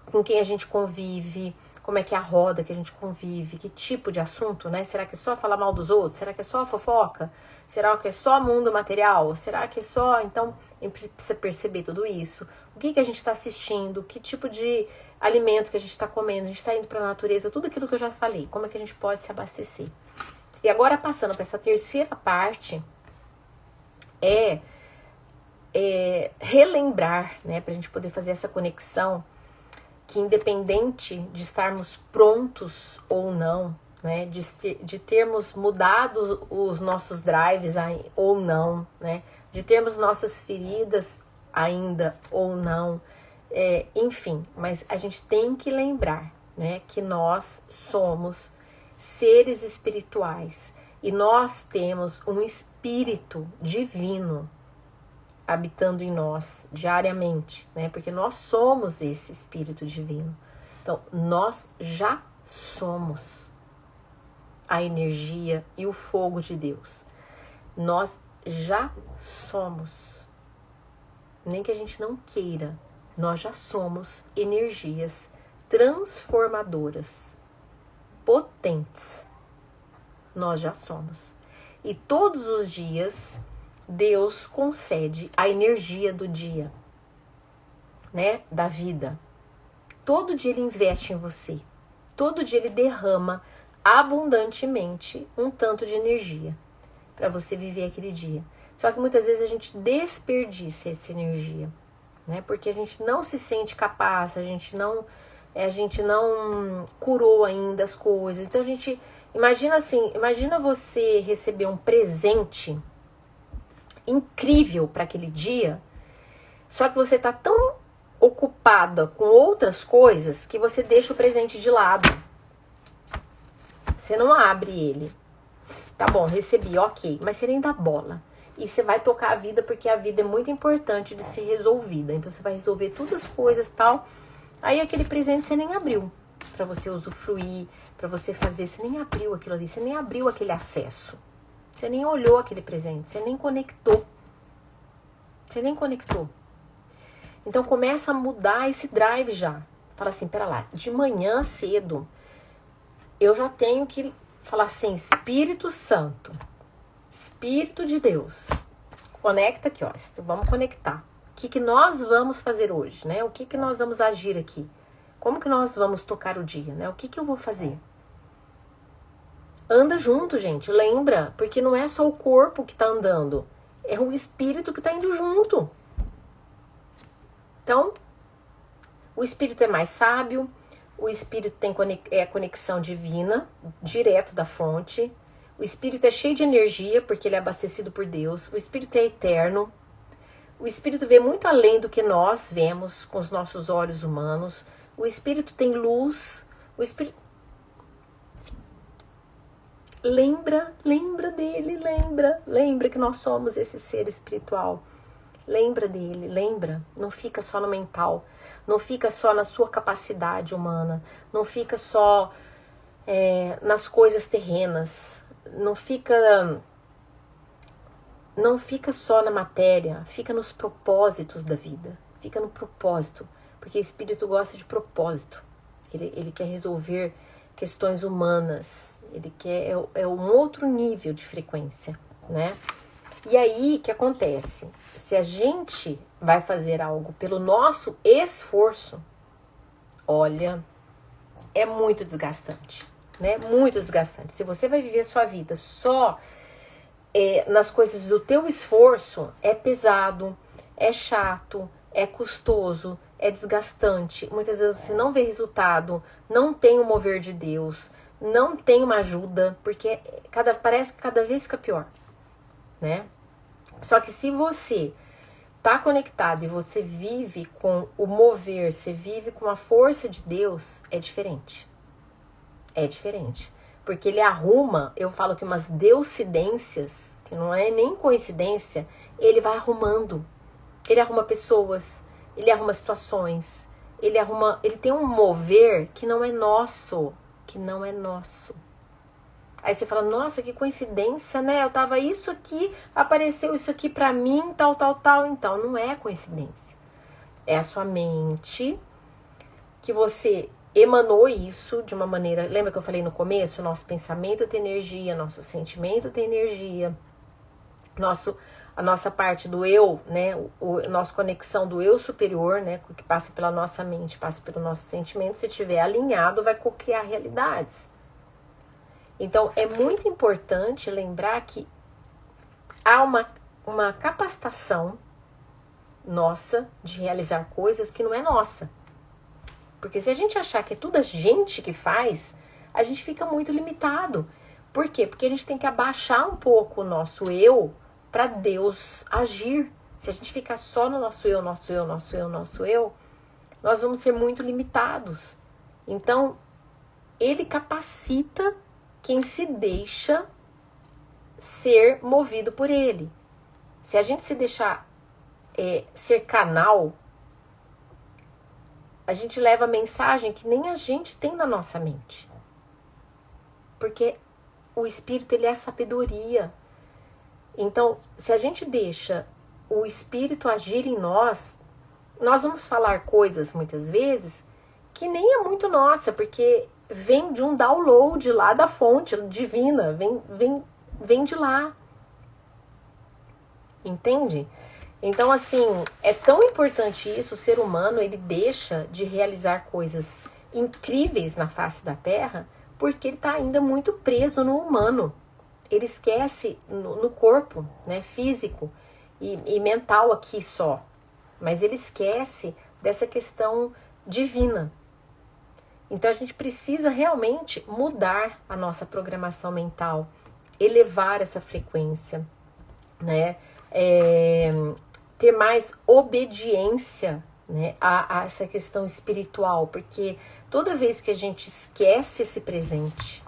com quem a gente convive, como é que é a roda que a gente convive, que tipo de assunto, né? Será que é só falar mal dos outros? Será que é só fofoca? Será que é só mundo material? Será que é só... Então, a gente precisa perceber tudo isso. O que a gente está assistindo? Que tipo de alimento que a gente está comendo? A gente está indo para a natureza? Tudo aquilo que eu já falei. Como é que a gente pode se abastecer? E agora, passando para essa terceira parte, relembrar, né? Para a gente poder fazer essa conexão, que independente de estarmos prontos ou não, né, de termos mudado os nossos drives ou não, né, de termos nossas feridas ainda ou não, enfim, mas a gente tem que lembrar, né, que nós somos seres espirituais e nós temos um espírito divino habitando em nós diariamente, né? Porque nós somos esse espírito divino. Então, nós já somos a energia e o fogo de Deus. Nós já somos. Nem que a gente não queira, nós já somos energias transformadoras, potentes. Nós já somos. E todos os dias Deus concede a energia do dia, né, da vida. Todo dia Ele investe em você. Todo dia Ele derrama abundantemente um tanto de energia para você viver aquele dia. Só que muitas vezes a gente desperdiça essa energia, né? Porque a gente não se sente capaz, a gente não curou ainda as coisas. Então a gente imagina você receber um presente incrível para aquele dia, só que você tá tão ocupada com outras coisas que você deixa o presente de lado. Você não abre ele. Tá bom, recebi, ok, mas você nem dá bola. E você vai tocar a vida, porque a vida é muito importante de ser resolvida. Então você vai resolver todas as coisas e tal. Aí aquele presente você nem abriu para você usufruir, para você fazer. Você nem abriu aquilo ali, você nem abriu aquele acesso. Você nem olhou aquele presente, você nem conectou. Você nem conectou. Então começa a mudar esse drive já. Fala assim, pera lá, de manhã cedo, eu já tenho que falar assim, Espírito Santo, Espírito de Deus, conecta aqui, ó, vamos conectar. O que nós vamos fazer hoje, né? O que nós vamos agir aqui? Como que nós vamos tocar o dia, né? O que eu vou fazer? Anda junto, gente, lembra, porque não é só o corpo que tá andando, é o espírito que tá indo junto. Então, o espírito é mais sábio, o espírito tem conexão divina, direto da fonte, o espírito é cheio de energia, porque ele é abastecido por Deus, o espírito é eterno, o espírito vê muito além do que nós vemos com os nossos olhos humanos, o espírito tem luz, o espírito... Lembra dele, lembra que nós somos esse ser espiritual. Lembra dele, lembra. Não fica só no mental, não fica só na sua capacidade humana, não fica só nas coisas terrenas, não fica só na matéria, fica nos propósitos da vida, fica no propósito, porque o espírito gosta de propósito, ele quer resolver questões humanas, ele quer um outro nível de frequência, né? E aí, o que acontece? Se a gente vai fazer algo pelo nosso esforço, olha, é muito desgastante, né? Muito desgastante. Se você vai viver a sua vida só nas coisas do teu esforço, é pesado, é chato, é custoso, é desgastante. Muitas vezes você não vê resultado, não tem o mover de Deus, não tem uma ajuda, porque parece que cada vez fica pior, né? Só que se você tá conectado e você vive com o mover, você vive com a força de Deus, é diferente. É diferente. Porque ele arruma, eu falo que umas deucidências, que não é nem coincidência, ele vai arrumando. Ele arruma pessoas, ele arruma situações, ele tem um mover que não é nosso, Aí você fala, nossa, que coincidência, né? Eu tava isso aqui, apareceu isso aqui pra mim, tal. Então, não é coincidência. É a sua mente que você emanou isso de uma maneira... Lembra que eu falei no começo? Nosso pensamento tem energia, nosso sentimento tem energia, a nossa parte do eu, né? A nossa conexão do eu superior, né? Que passa pela nossa mente, passa pelo nosso sentimento. Se estiver alinhado, vai co-criar realidades. Então, é muito importante lembrar que há uma capacitação nossa de realizar coisas que não é nossa. Porque se a gente achar que é tudo a gente que faz, a gente fica muito limitado. Por quê? Porque a gente tem que abaixar um pouco o nosso eu para Deus agir. Se a gente ficar só no nosso eu, nós vamos ser muito limitados. Então, ele capacita quem se deixa ser movido por ele. Se a gente se deixar ser canal, a gente leva a mensagem que nem a gente tem na nossa mente. Porque o Espírito, ele é sabedoria. Então, se a gente deixa o Espírito agir em nós vamos falar coisas, muitas vezes, que nem é muito nossa, porque vem de um download lá da fonte divina, vem de lá. Entende? Então, assim, é tão importante isso, o ser humano, ele deixa de realizar coisas incríveis na face da Terra, porque ele está ainda muito preso no humano. Ele esquece no corpo, né, físico e mental aqui só. Mas ele esquece dessa questão divina. Então a gente precisa realmente mudar a nossa programação mental, elevar essa frequência, né? Ter mais obediência, né, a essa questão espiritual, porque toda vez que a gente esquece esse presente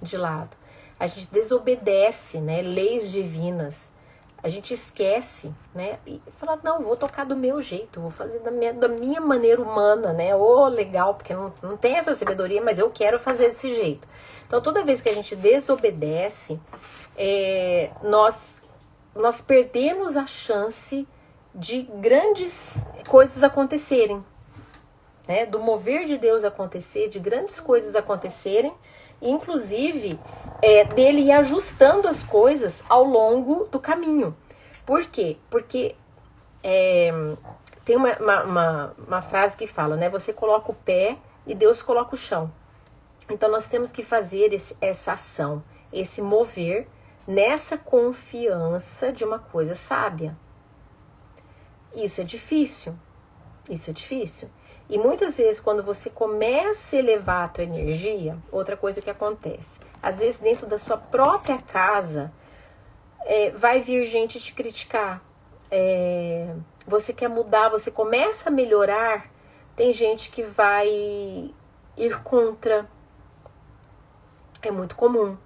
de lado, a gente desobedece, né, leis divinas, a gente esquece, né, e fala, não, vou tocar do meu jeito, vou fazer da minha maneira humana, né, legal, porque não tem essa sabedoria, mas eu quero fazer desse jeito. Então, toda vez que a gente desobedece, nós perdemos a chance de grandes coisas acontecerem, né, do mover de Deus acontecer, de grandes coisas acontecerem, inclusive dele ir ajustando as coisas ao longo do caminho. Por quê? Porque tem uma frase que fala, né? Você coloca o pé e Deus coloca o chão. Então nós temos que fazer essa ação, esse mover nessa confiança de uma coisa sábia. Isso é difícil. E muitas vezes, quando você começa a elevar a tua energia, outra coisa que acontece, às vezes dentro da sua própria casa, vai vir gente te criticar. Você quer mudar, você começa a melhorar, tem gente que vai ir contra. É muito comum,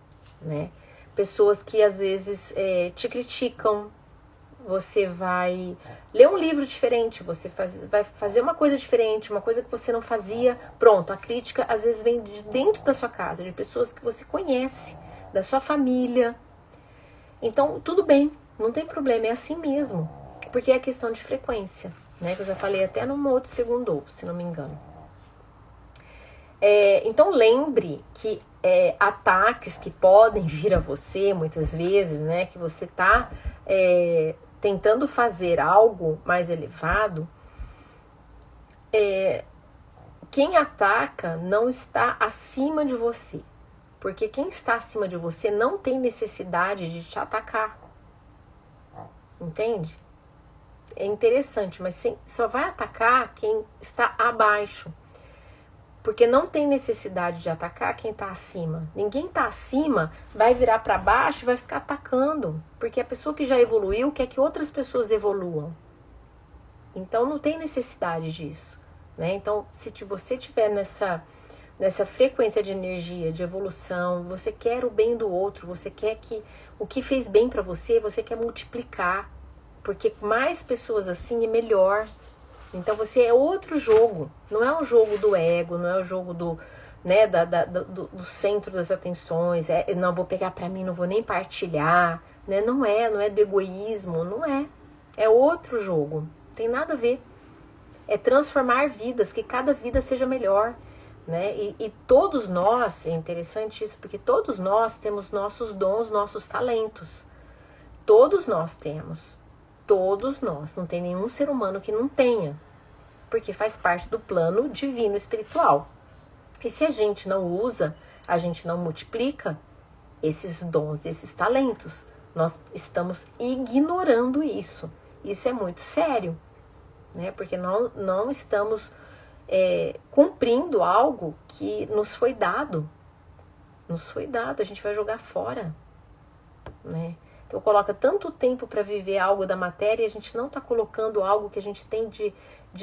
né? Pessoas que às vezes te criticam. Você vai ler um livro diferente, você vai fazer uma coisa diferente, uma coisa que você não fazia. Pronto, a crítica às vezes vem de dentro da sua casa, de pessoas que você conhece, da sua família. Então, tudo bem, não tem problema, é assim mesmo. Porque é questão de frequência, né? Que eu já falei até num outro segundo, se não me engano. Então, lembre que ataques que podem vir a você, muitas vezes, né? Que você tá tentando fazer algo mais elevado, quem ataca não está acima de você. Porque quem está acima de você não tem necessidade de te atacar. Entende? É interessante, mas só vai atacar quem está abaixo. Porque não tem necessidade de atacar quem está acima. Ninguém está acima, vai virar para baixo e vai ficar atacando. Porque a pessoa que já evoluiu quer que outras pessoas evoluam. Então não tem necessidade disso, né? Então, se você estiver nessa frequência de energia, de evolução, você quer o bem do outro, você quer que o que fez bem para você quer multiplicar. Porque mais pessoas assim é melhor. Então você é outro jogo, não é um jogo do ego, não é o jogo do, né, do centro das atenções, não vou pegar pra mim, não vou nem partilhar, né? Não é do egoísmo, não é. É outro jogo, não tem nada a ver. É transformar vidas, que cada vida seja melhor, né? E todos nós, é interessante isso, porque todos nós temos nossos dons, nossos talentos. Todos nós temos. Todos nós. Não tem nenhum ser humano que não tenha. Porque faz parte do plano divino espiritual. E se a gente não usa, a gente não multiplica esses dons, esses talentos, nós estamos ignorando isso. Isso é muito sério, né? Porque não estamos cumprindo algo que nos foi dado. Nos foi dado, a gente vai jogar fora, né? Então coloca tanto tempo para viver algo da matéria e a gente não está colocando algo que a gente tem de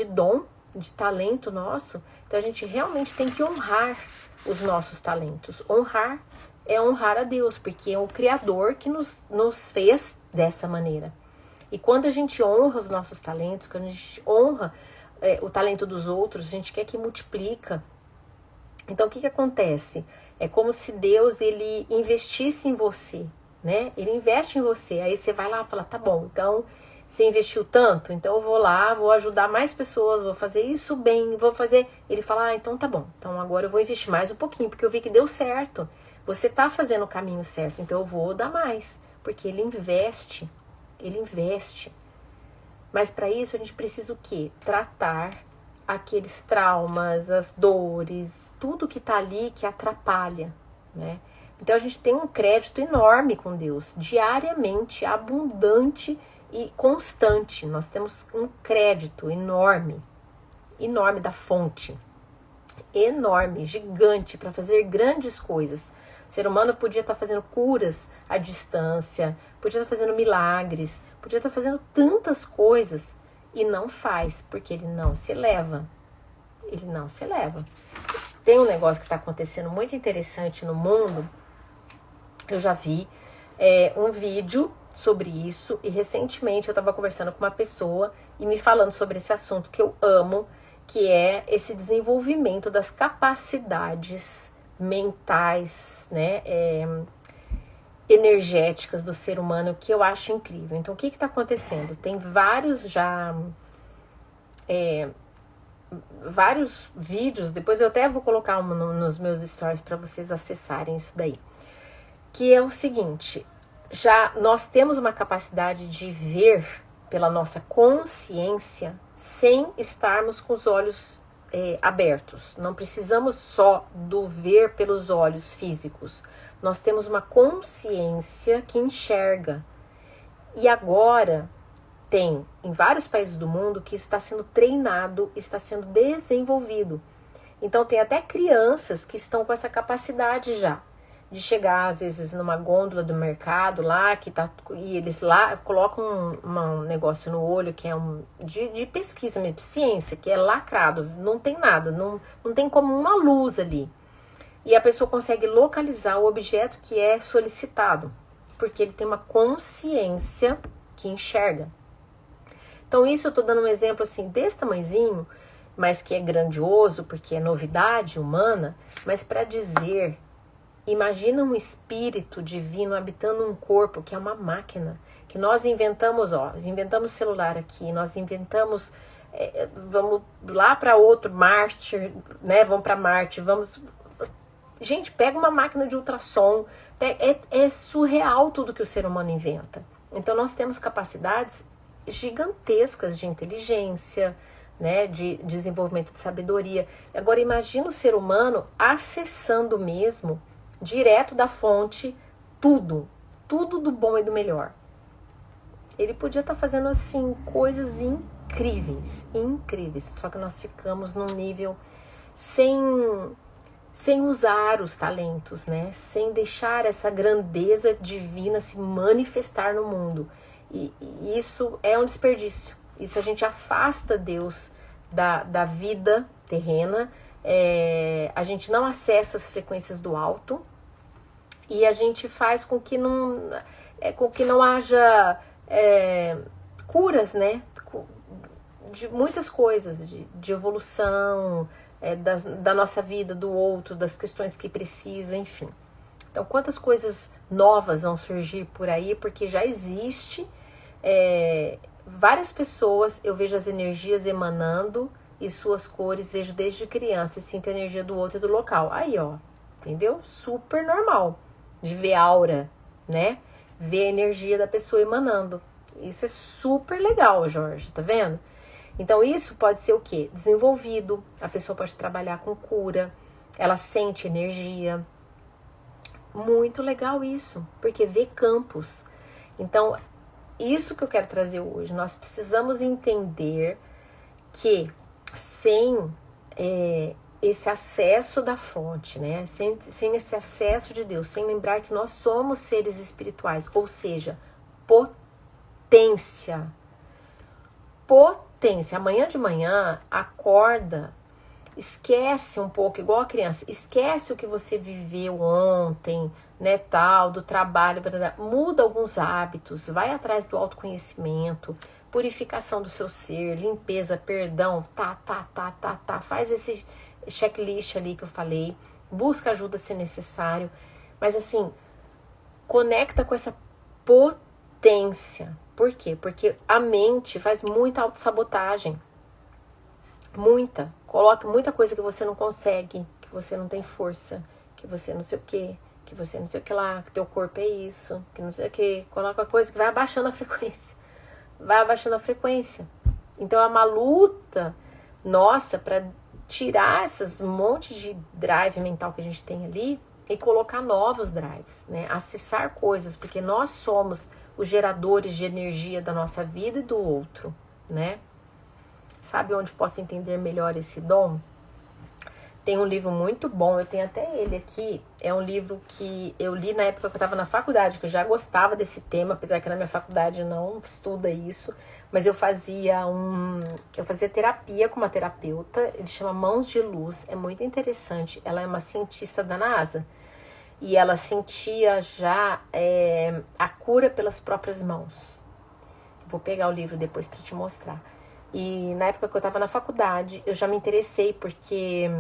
dom, de talento nosso. Então a gente realmente tem que honrar os nossos talentos. Honrar é honrar a Deus, porque é o Criador que nos fez dessa maneira. E quando a gente honra os nossos talentos, quando a gente honra o talento dos outros, a gente quer que multiplica. Então o que acontece? É como se Deus ele investisse em você, né? Ele investe em você, aí você vai lá e fala, tá bom, então você investiu tanto, então eu vou lá, vou ajudar mais pessoas, vou fazer isso bem, vou fazer... Ele fala, então tá bom, então agora eu vou investir mais um pouquinho, porque eu vi que deu certo, você tá fazendo o caminho certo, então eu vou dar mais, porque ele investe. Mas para isso a gente precisa o quê? Tratar aqueles traumas, as dores, tudo que tá ali que atrapalha, né? Então a gente tem um crédito enorme com Deus, diariamente, abundante e constante. Nós temos um crédito enorme da fonte, enorme, gigante, para fazer grandes coisas. O ser humano podia estar fazendo curas à distância, podia estar fazendo milagres, podia estar fazendo tantas coisas e não faz, porque ele não se eleva. Ele não se eleva. Tem um negócio que está acontecendo muito interessante no mundo. Eu já vi um vídeo sobre isso e recentemente eu estava conversando com uma pessoa e me falando sobre esse assunto que eu amo, que é esse desenvolvimento das capacidades mentais, né, energéticas do ser humano, que eu acho incrível. Então, o que está acontecendo? Tem vários vídeos, depois eu até vou colocar nos meus stories para vocês acessarem isso daí, que é o seguinte, já nós temos uma capacidade de ver pela nossa consciência sem estarmos com os olhos abertos. Não precisamos só do ver pelos olhos físicos. Nós temos uma consciência que enxerga. E agora tem em vários países do mundo que isso está sendo treinado, está sendo desenvolvido. Então tem até crianças que estão com essa capacidade já de chegar às vezes numa gôndola do mercado lá, e eles lá colocam um negócio no olho que é de pesquisa, de ciência, que é lacrado, não tem nada, não tem como uma luz ali. E a pessoa consegue localizar o objeto que é solicitado, porque ele tem uma consciência que enxerga. Então isso eu tô dando um exemplo assim, desse tamanhozinho, mas que é grandioso, porque é novidade humana, mas para dizer... Imagina um espírito divino habitando um corpo que é uma máquina, que nós inventamos, inventamos celular aqui, nós inventamos, vamos lá para outro, Marte, né? Vamos para Marte, gente, pega uma máquina de ultrassom, é surreal tudo que o ser humano inventa. Então nós temos capacidades gigantescas de inteligência, né? De desenvolvimento de sabedoria. Agora imagina o ser humano acessando mesmo direto da fonte, tudo do bom e do melhor. Ele podia estar fazendo assim coisas incríveis, só que nós ficamos num nível sem usar os talentos, né? Sem deixar essa grandeza divina se manifestar no mundo. E isso é um desperdício. Isso a gente afasta Deus da vida terrena. A gente não acessa as frequências do alto. E a gente faz com que não haja curas, né? de muitas coisas, de evolução, da nossa vida, do outro, das questões que precisa, enfim. Então, quantas coisas novas vão surgir por aí, porque já existe várias pessoas, eu vejo as energias emanando e suas cores, vejo desde criança, e sinto a energia do outro e do local. Aí, ó, entendeu? Super normal de ver aura, né? Ver a energia da pessoa emanando. Isso é super legal, Jorge, tá vendo? Então, isso pode ser o quê? Desenvolvido. A pessoa pode trabalhar com cura, ela sente energia. Muito legal isso, porque vê campos. Então, isso que eu quero trazer hoje. Nós precisamos entender que sem esse acesso da fonte, né? Sem esse acesso de Deus, sem lembrar que nós somos seres espirituais, ou seja, potência. Amanhã de manhã, acorda, esquece um pouco, igual a criança, esquece o que você viveu ontem, né, tal, do trabalho, muda alguns hábitos, vai atrás do autoconhecimento, purificação do seu ser, limpeza, perdão, faz esse checklist ali que eu falei, busca ajuda se necessário, mas assim, conecta com essa potência. Por quê? Porque a mente faz muita autossabotagem. Coloca muita coisa que você não consegue, que você não tem força, que você não sei o quê, que você não sei o que lá, que teu corpo é isso, que não sei o que. Coloca coisa que vai abaixando a frequência. Então é uma luta nossa para tirar esses montes de drive mental que a gente tem ali e colocar novos drives, né? Acessar coisas, porque nós somos os geradores de energia da nossa vida e do outro, né? Sabe onde posso entender melhor esse dom? Tem um livro muito bom, eu tenho até ele aqui. É um livro que eu li na época que eu estava na faculdade, que eu já gostava desse tema, apesar que na minha faculdade não estuda isso. Mas eu fazia terapia com uma terapeuta, ele chama Mãos de Luz, é muito interessante. Ela é uma cientista da NASA. E ela sentia já a cura pelas próprias mãos. Vou pegar o livro depois para te mostrar. E na época que eu estava na faculdade, eu já me interessei, porque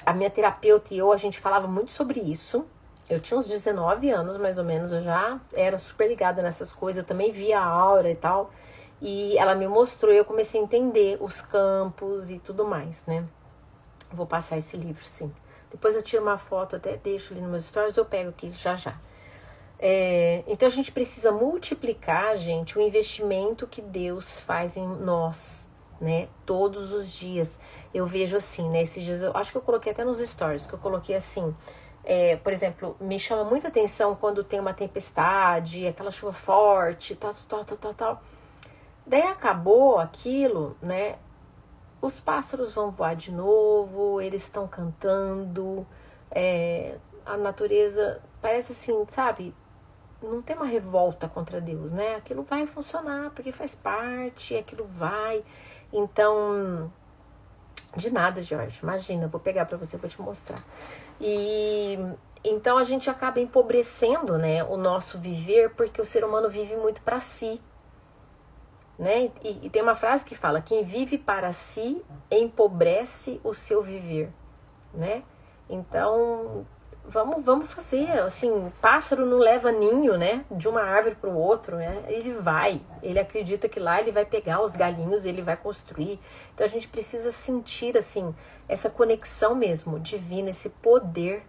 a minha terapeuta e eu, a gente falava muito sobre isso. Eu tinha uns 19 anos, mais ou menos, eu já era super ligada nessas coisas. Eu também via a aura e tal. E ela me mostrou e eu comecei a entender os campos e tudo mais, né? Vou passar esse livro, sim. Depois eu tiro uma foto, até deixo ali nos meus stories, eu pego aqui já. Então a gente precisa multiplicar, gente, o investimento que Deus faz em nós, né? Todos os dias. Eu vejo assim, né? Esses dias, eu acho que eu coloquei até nos stories, que eu coloquei assim, por exemplo, me chama muita atenção quando tem uma tempestade, aquela chuva forte, tal. Daí acabou aquilo, né? Os pássaros vão voar de novo, eles estão cantando, a natureza parece assim, sabe? Não tem uma revolta contra Deus, né? Aquilo vai funcionar, porque faz parte, aquilo vai. Então, de nada, Jorge, imagina, vou pegar pra você, vou te mostrar. E então a gente acaba empobrecendo, né, o nosso viver, porque o ser humano vive muito pra si. Né? E tem uma frase que fala: quem vive para si empobrece o seu viver, né? Então vamos fazer assim, pássaro não leva ninho, né? De uma árvore para o outro, né? Ele acredita que lá ele vai pegar os galinhos, ele vai construir. Então a gente precisa sentir assim essa conexão mesmo divina, esse poder,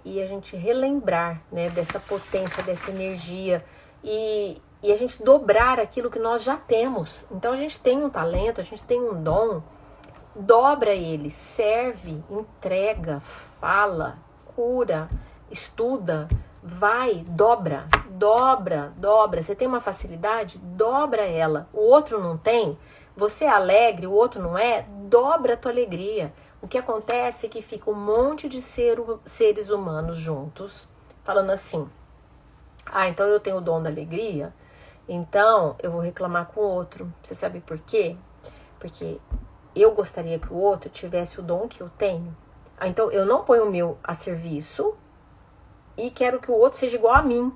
e a gente relembrar, né, dessa potência, dessa energia e a gente dobrar aquilo que nós já temos. Então a gente tem um talento, a gente tem um dom, dobra ele, serve, entrega, fala, cura, estuda, vai, dobra. Você tem uma facilidade, dobra ela. O outro não tem, você é alegre, o outro não é, dobra a tua alegria. O que acontece é que fica um monte de seres humanos juntos, falando assim: então eu tenho o dom da alegria, então eu vou reclamar com o outro. Você sabe por quê? Porque eu gostaria que o outro tivesse o dom que eu tenho. Então eu não ponho o meu a serviço e quero que o outro seja igual a mim.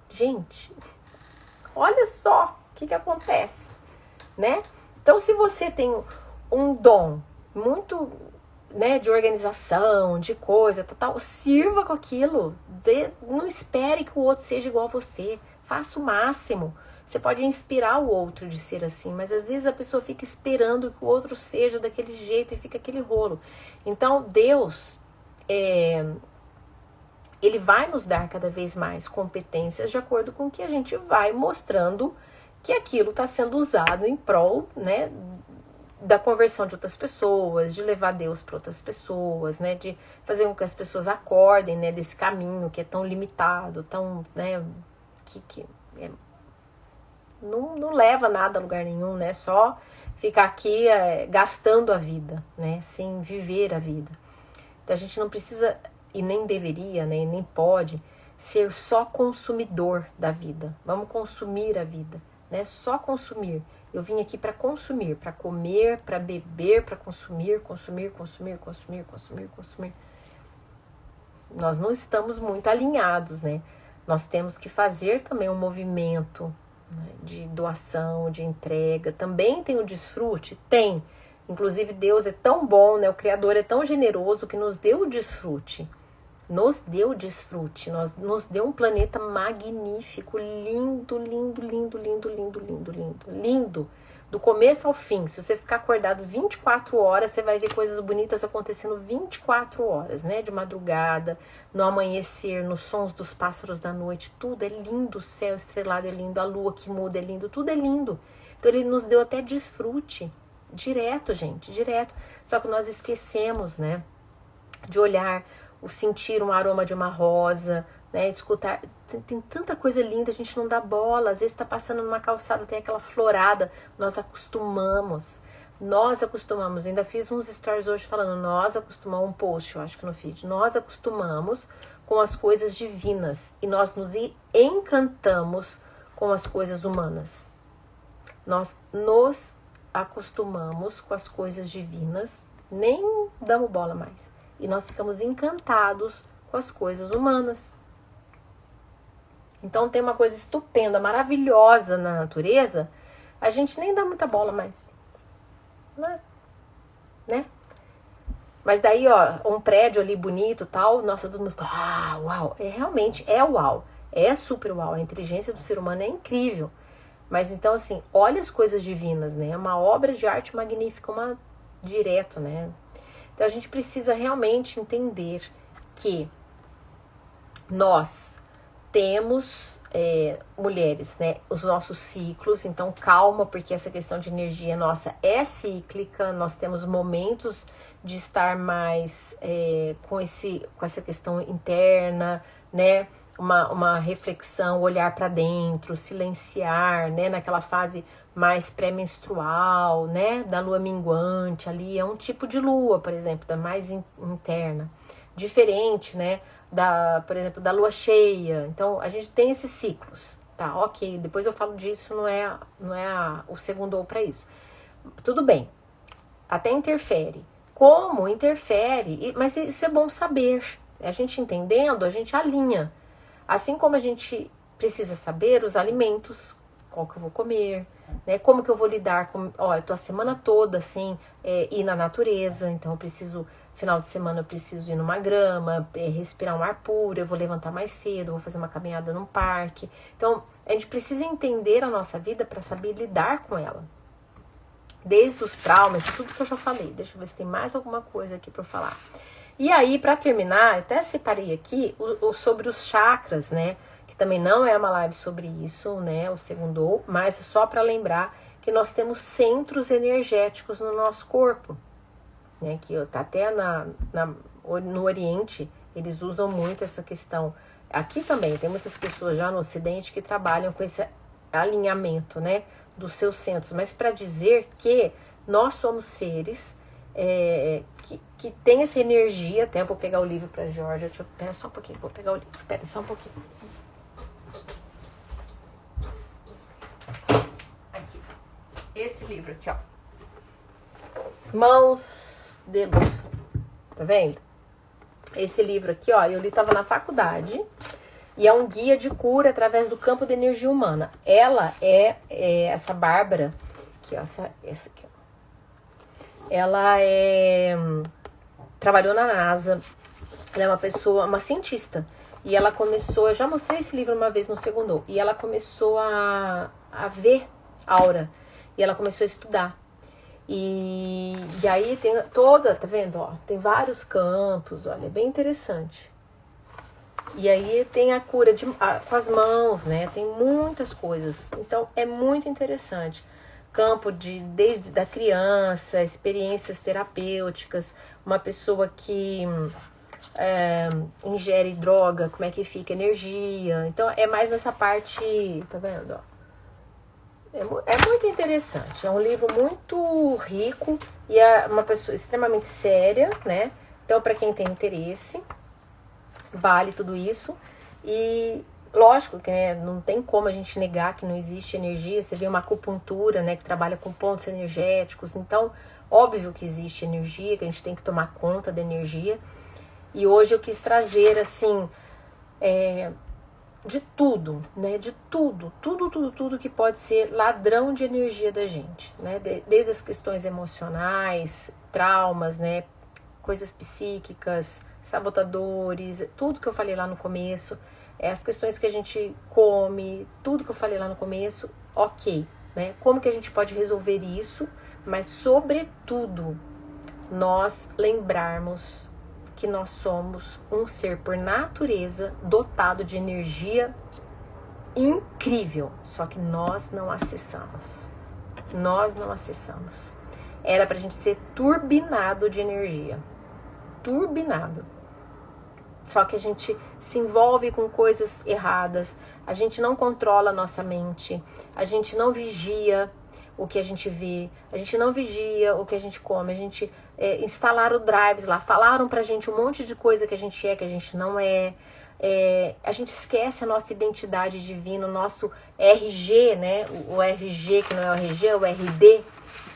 Gente, olha só o que acontece, né? Então, se você tem um dom muito, né, de organização, de coisa, tal, sirva com aquilo. Não espere que o outro seja igual a você. Faça o máximo. Você pode inspirar o outro de ser assim, mas às vezes a pessoa fica esperando que o outro seja daquele jeito e fica aquele rolo. Então, Deus, Ele vai nos dar cada vez mais competências de acordo com que a gente vai mostrando que aquilo está sendo usado em prol, né, da conversão de outras pessoas, de levar Deus para outras pessoas, né, de fazer com que as pessoas acordem, né, desse caminho que é tão limitado, tão, né, não leva nada a lugar nenhum, né, só ficar aqui gastando a vida, né, sem viver a vida. Então a gente não precisa e nem deveria, né, nem pode ser só consumidor da vida. Vamos consumir a vida, né, só consumir. Eu vim aqui para consumir, para comer, para beber, para consumir. Nós não estamos muito alinhados, né? Nós temos que fazer também um movimento, né, de doação, de entrega. Também tem o desfrute? Tem. Inclusive Deus é tão bom, né? O Criador é tão generoso que nos deu o desfrute. Nos deu um planeta magnífico, lindo, do começo ao fim. Se você ficar acordado 24 horas, você vai ver coisas bonitas acontecendo 24 horas, né? De madrugada, no amanhecer, nos sons dos pássaros da noite, tudo é lindo, o céu estrelado é lindo, a lua que muda é lindo, tudo é lindo. Então ele nos deu até desfrute, direto, gente, direto. Só que nós esquecemos, né? De olhar, o sentir um aroma de uma rosa, né, escutar, tem tanta coisa linda, a gente não dá bola, às vezes tá passando numa calçada, tem aquela florada, nós acostumamos, ainda fiz uns stories hoje falando, um post, eu acho que no feed, nós acostumamos com as coisas divinas, e nós nos encantamos com as coisas humanas, nós nos acostumamos com as coisas divinas, nem damos bola mais. E nós ficamos encantados com as coisas humanas. Então tem uma coisa estupenda, maravilhosa na natureza, a gente nem dá muita bola mais. Né? Mas daí, ó, um prédio ali bonito e tal, nossa, todo mundo fica, uau, realmente é uau, é super uau, a inteligência do ser humano é incrível. Mas então, assim, olha as coisas divinas, né? É uma obra de arte magnífica, direto, né? Então a gente precisa realmente entender que nós temos, mulheres, né, os nossos ciclos, então calma, porque essa questão de energia nossa é cíclica, nós temos momentos de estar mais com essa questão interna, né, uma reflexão, olhar para dentro, silenciar, né, naquela fase mais pré-menstrual, né, da lua minguante, ali é um tipo de lua, por exemplo, da mais interna, diferente, né, por exemplo, da lua cheia. Então, a gente tem esses ciclos, tá, ok, depois eu falo disso, não é o segundo ou para isso. Tudo bem, até interfere. Como interfere? Mas isso é bom saber. A gente entendendo, a gente alinha. Assim como a gente precisa saber os alimentos, qual que eu vou comer, né? Como que eu vou lidar com... eu tô a semana toda sem ir na natureza, então eu preciso... Final de semana eu preciso ir numa grama, respirar um ar puro, eu vou levantar mais cedo, vou fazer uma caminhada num parque. Então, a gente precisa entender a nossa vida para saber lidar com ela. Desde os traumas, de tudo que eu já falei. Deixa eu ver se tem mais alguma coisa aqui para eu falar. E aí, para terminar, eu até separei aqui sobre os chakras, né? Que também não é uma live sobre isso, né? O segundo, mas só para lembrar que nós temos centros energéticos no nosso corpo. Né, que tá até no Oriente, eles usam muito essa questão. Aqui também tem muitas pessoas já no Ocidente que trabalham com esse alinhamento, né, dos seus centros, mas para dizer que nós somos seres que tem essa energia. Até vou pegar o livro para Georgia. Espera só um pouquinho, vou pegar o livro. Espera só um pouquinho. Aqui. Esse livro aqui, ó. Mãos de luz. Tá vendo? Esse livro aqui, ó, eu li, tava na faculdade. E é um guia de cura através do campo da energia humana. Ela é essa Bárbara, aqui, ó, essa aqui, ó. Ela trabalhou na NASA, ela é uma pessoa, uma cientista. E ela começou, eu já mostrei esse livro uma vez no segundo, e ela começou a ver aura. E ela começou a estudar. E aí tem toda, tá vendo? Ó, tem vários campos, olha, é bem interessante. E aí tem a cura com as mãos, né? Tem muitas coisas. Então é muito interessante. Campo desde da criança, experiências terapêuticas, uma pessoa que ingere droga, como é que fica a energia. Então é mais nessa parte, tá vendo? Ó? É muito interessante, é um livro muito rico e é uma pessoa extremamente séria, né? Então, para quem tem interesse, vale tudo isso. E lógico que, né, não tem como a gente negar que não existe energia. Você vê uma acupuntura, né, que trabalha com pontos energéticos. Então, óbvio que existe energia, que a gente tem que tomar conta da energia. E hoje eu quis trazer, assim, de tudo, né? De tudo que pode ser ladrão de energia da gente, né? Desde as questões emocionais, traumas, né? Coisas psíquicas, sabotadores, tudo que eu falei lá no começo, as questões que a gente come, tudo que eu falei lá no começo, ok, né? Como que a gente pode resolver isso, mas sobretudo nós lembrarmos que nós somos um ser por natureza dotado de energia incrível, só que nós não acessamos. Nós não acessamos. Era pra gente ser turbinado de energia. Turbinado. Só que a gente se envolve com coisas erradas, a gente não controla a nossa mente, a gente não vigia o que a gente vê, a gente não vigia o que a gente come, a gente instalaram drives lá, falaram pra gente um monte de coisa que a gente é, que a gente não é. A gente esquece a nossa identidade divina, o nosso RG, né? O RG, que não é o RG, é o RD,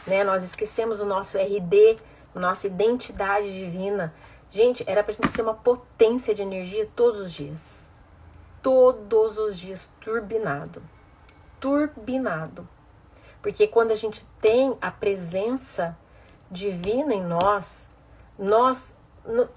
né? Nós esquecemos o nosso RD, nossa identidade divina. Gente, era pra gente ser uma potência de energia todos os dias. Todos os dias, turbinado. Turbinado. Porque quando a gente tem a presença divina em nós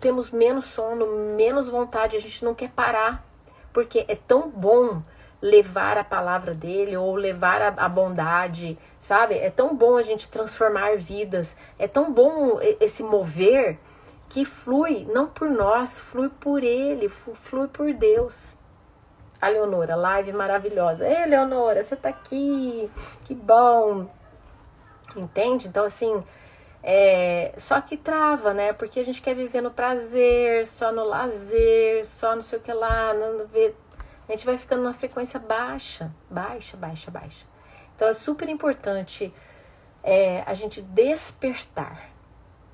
temos menos sono, menos vontade, a gente não quer parar. Porque é tão bom levar a palavra dele ou levar a bondade, sabe? É tão bom a gente transformar vidas. É tão bom esse mover que flui, não por nós, flui por ele, flui por Deus. A Leonora, live maravilhosa. Ei, Leonora, você tá aqui, que bom. Entende? Então, assim, só que trava, né? Porque a gente quer viver no prazer, só no lazer, só não sei o que lá. A gente vai ficando numa frequência baixa. Então, é super importante a gente despertar,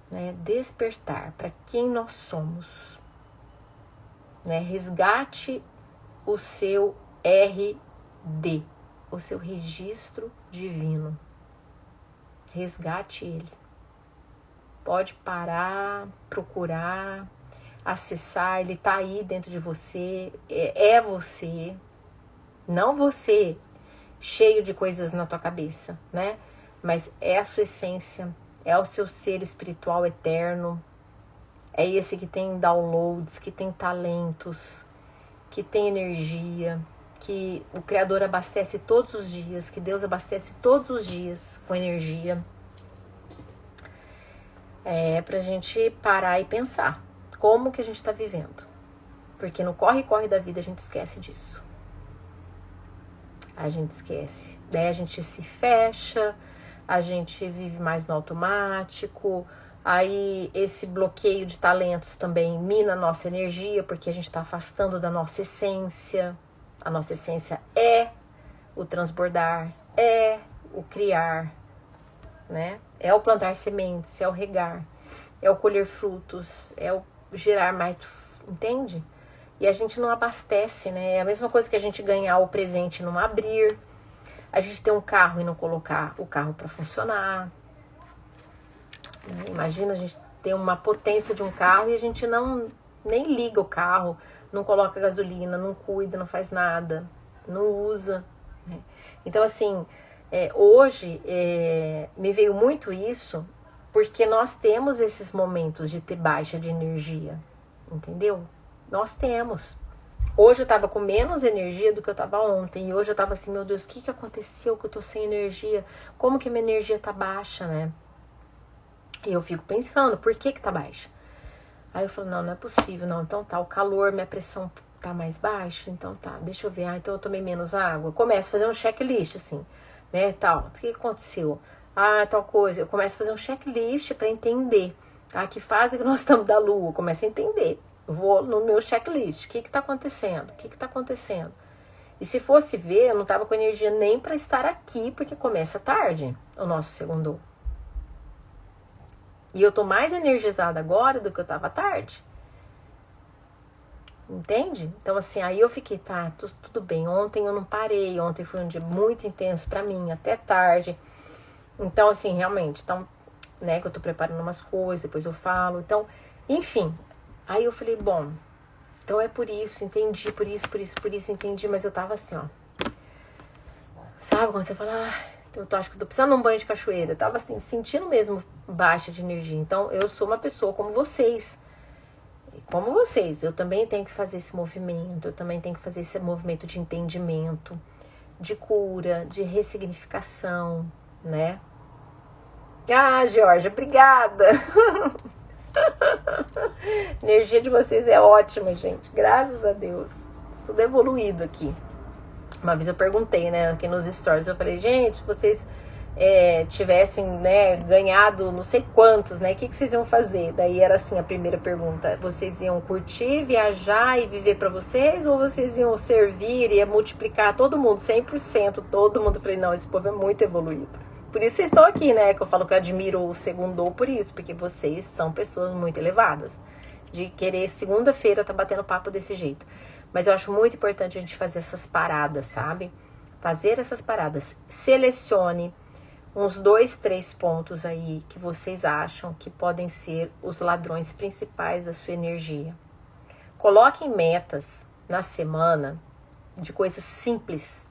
né? Despertar para quem nós somos, né? Resgate o seu RD, o seu registro divino. Resgate ele. Pode parar, procurar, acessar, ele tá aí dentro de você, é você, não você cheio de coisas na tua cabeça, né? Mas é a sua essência, é o seu ser espiritual eterno, é esse que tem downloads, que tem talentos, que tem energia, que o Criador abastece todos os dias, que Deus abastece todos os dias com energia. É pra gente parar e pensar como que a gente tá vivendo. Porque no corre-corre da vida a gente esquece disso. A gente esquece. Daí a gente se fecha, a gente vive mais no automático. Aí esse bloqueio de talentos também mina a nossa energia, porque a gente está afastando da nossa essência. A nossa essência é o transbordar, é o criar, né? É o plantar sementes, é o regar, é o colher frutos, é o gerar mais, entende? E a gente não abastece, né? É a mesma coisa que a gente ganhar o presente e não abrir, a gente ter um carro e não colocar o carro para funcionar. Imagina a gente ter uma potência de um carro e a gente nem liga o carro, não coloca gasolina, não cuida, não faz nada, não usa, né? Então, assim, Hoje me veio muito isso, porque nós temos esses momentos de ter baixa de energia, entendeu? Nós temos. Hoje eu tava com menos energia do que eu tava ontem, e hoje eu tava assim, meu Deus, o que aconteceu que eu tô sem energia? Como que minha energia tá baixa, né? E eu fico pensando, por que tá baixa? Aí eu falo, não é possível, não, então tá, o calor, minha pressão tá mais baixa, então tá, deixa eu ver, então eu tomei menos água. Eu começo a fazer um checklist, assim, né, tal, o que aconteceu? Tal coisa, eu começo a fazer um checklist pra entender, tá, que fase que nós estamos da lua, eu começo a entender, eu vou no meu checklist, o que tá acontecendo, o que tá acontecendo? E se fosse ver, eu não tava com energia nem pra estar aqui, porque começa tarde, o nosso segundo. E eu tô mais energizada agora do que eu tava à tarde. Entende? Então, assim, aí eu fiquei, tá, tudo bem. Ontem eu não parei. Ontem foi um dia muito intenso pra mim, até tarde. Então, assim, realmente, então, né, que eu tô preparando umas coisas, depois eu falo. Então, enfim. Aí eu falei, bom, então é por isso, entendi, por isso, entendi. Mas eu tava assim, ó. Sabe quando você fala, eu acho que eu tô precisando de um banho de cachoeira. Eu tava assim, sentindo mesmo baixa de energia. Então, eu sou uma pessoa como vocês. Como vocês, eu também tenho que fazer esse movimento. Eu também tenho que fazer esse movimento de entendimento, de cura, de ressignificação, né? Georgia, obrigada! A energia de vocês é ótima, gente. Graças a Deus. Tudo evoluído aqui. Uma vez eu perguntei, né, aqui nos stories, eu falei, gente, se vocês tivessem, né, ganhado não sei quantos, né, o que vocês iam fazer? Daí era assim a primeira pergunta, vocês iam curtir, viajar e viver pra vocês, ou vocês iam servir e ia multiplicar todo mundo, 100%, todo mundo? Eu falei, não, esse povo é muito evoluído. Por isso vocês estão aqui, né, que eu falo que eu admiro o Segundou por isso, porque vocês são pessoas muito elevadas, de querer segunda-feira tá batendo papo desse jeito. Mas eu acho muito importante a gente fazer essas paradas, sabe? Fazer essas paradas. Selecione uns 2, 3 pontos aí que vocês acham que podem ser os ladrões principais da sua energia. Coloquem metas na semana de coisas simples,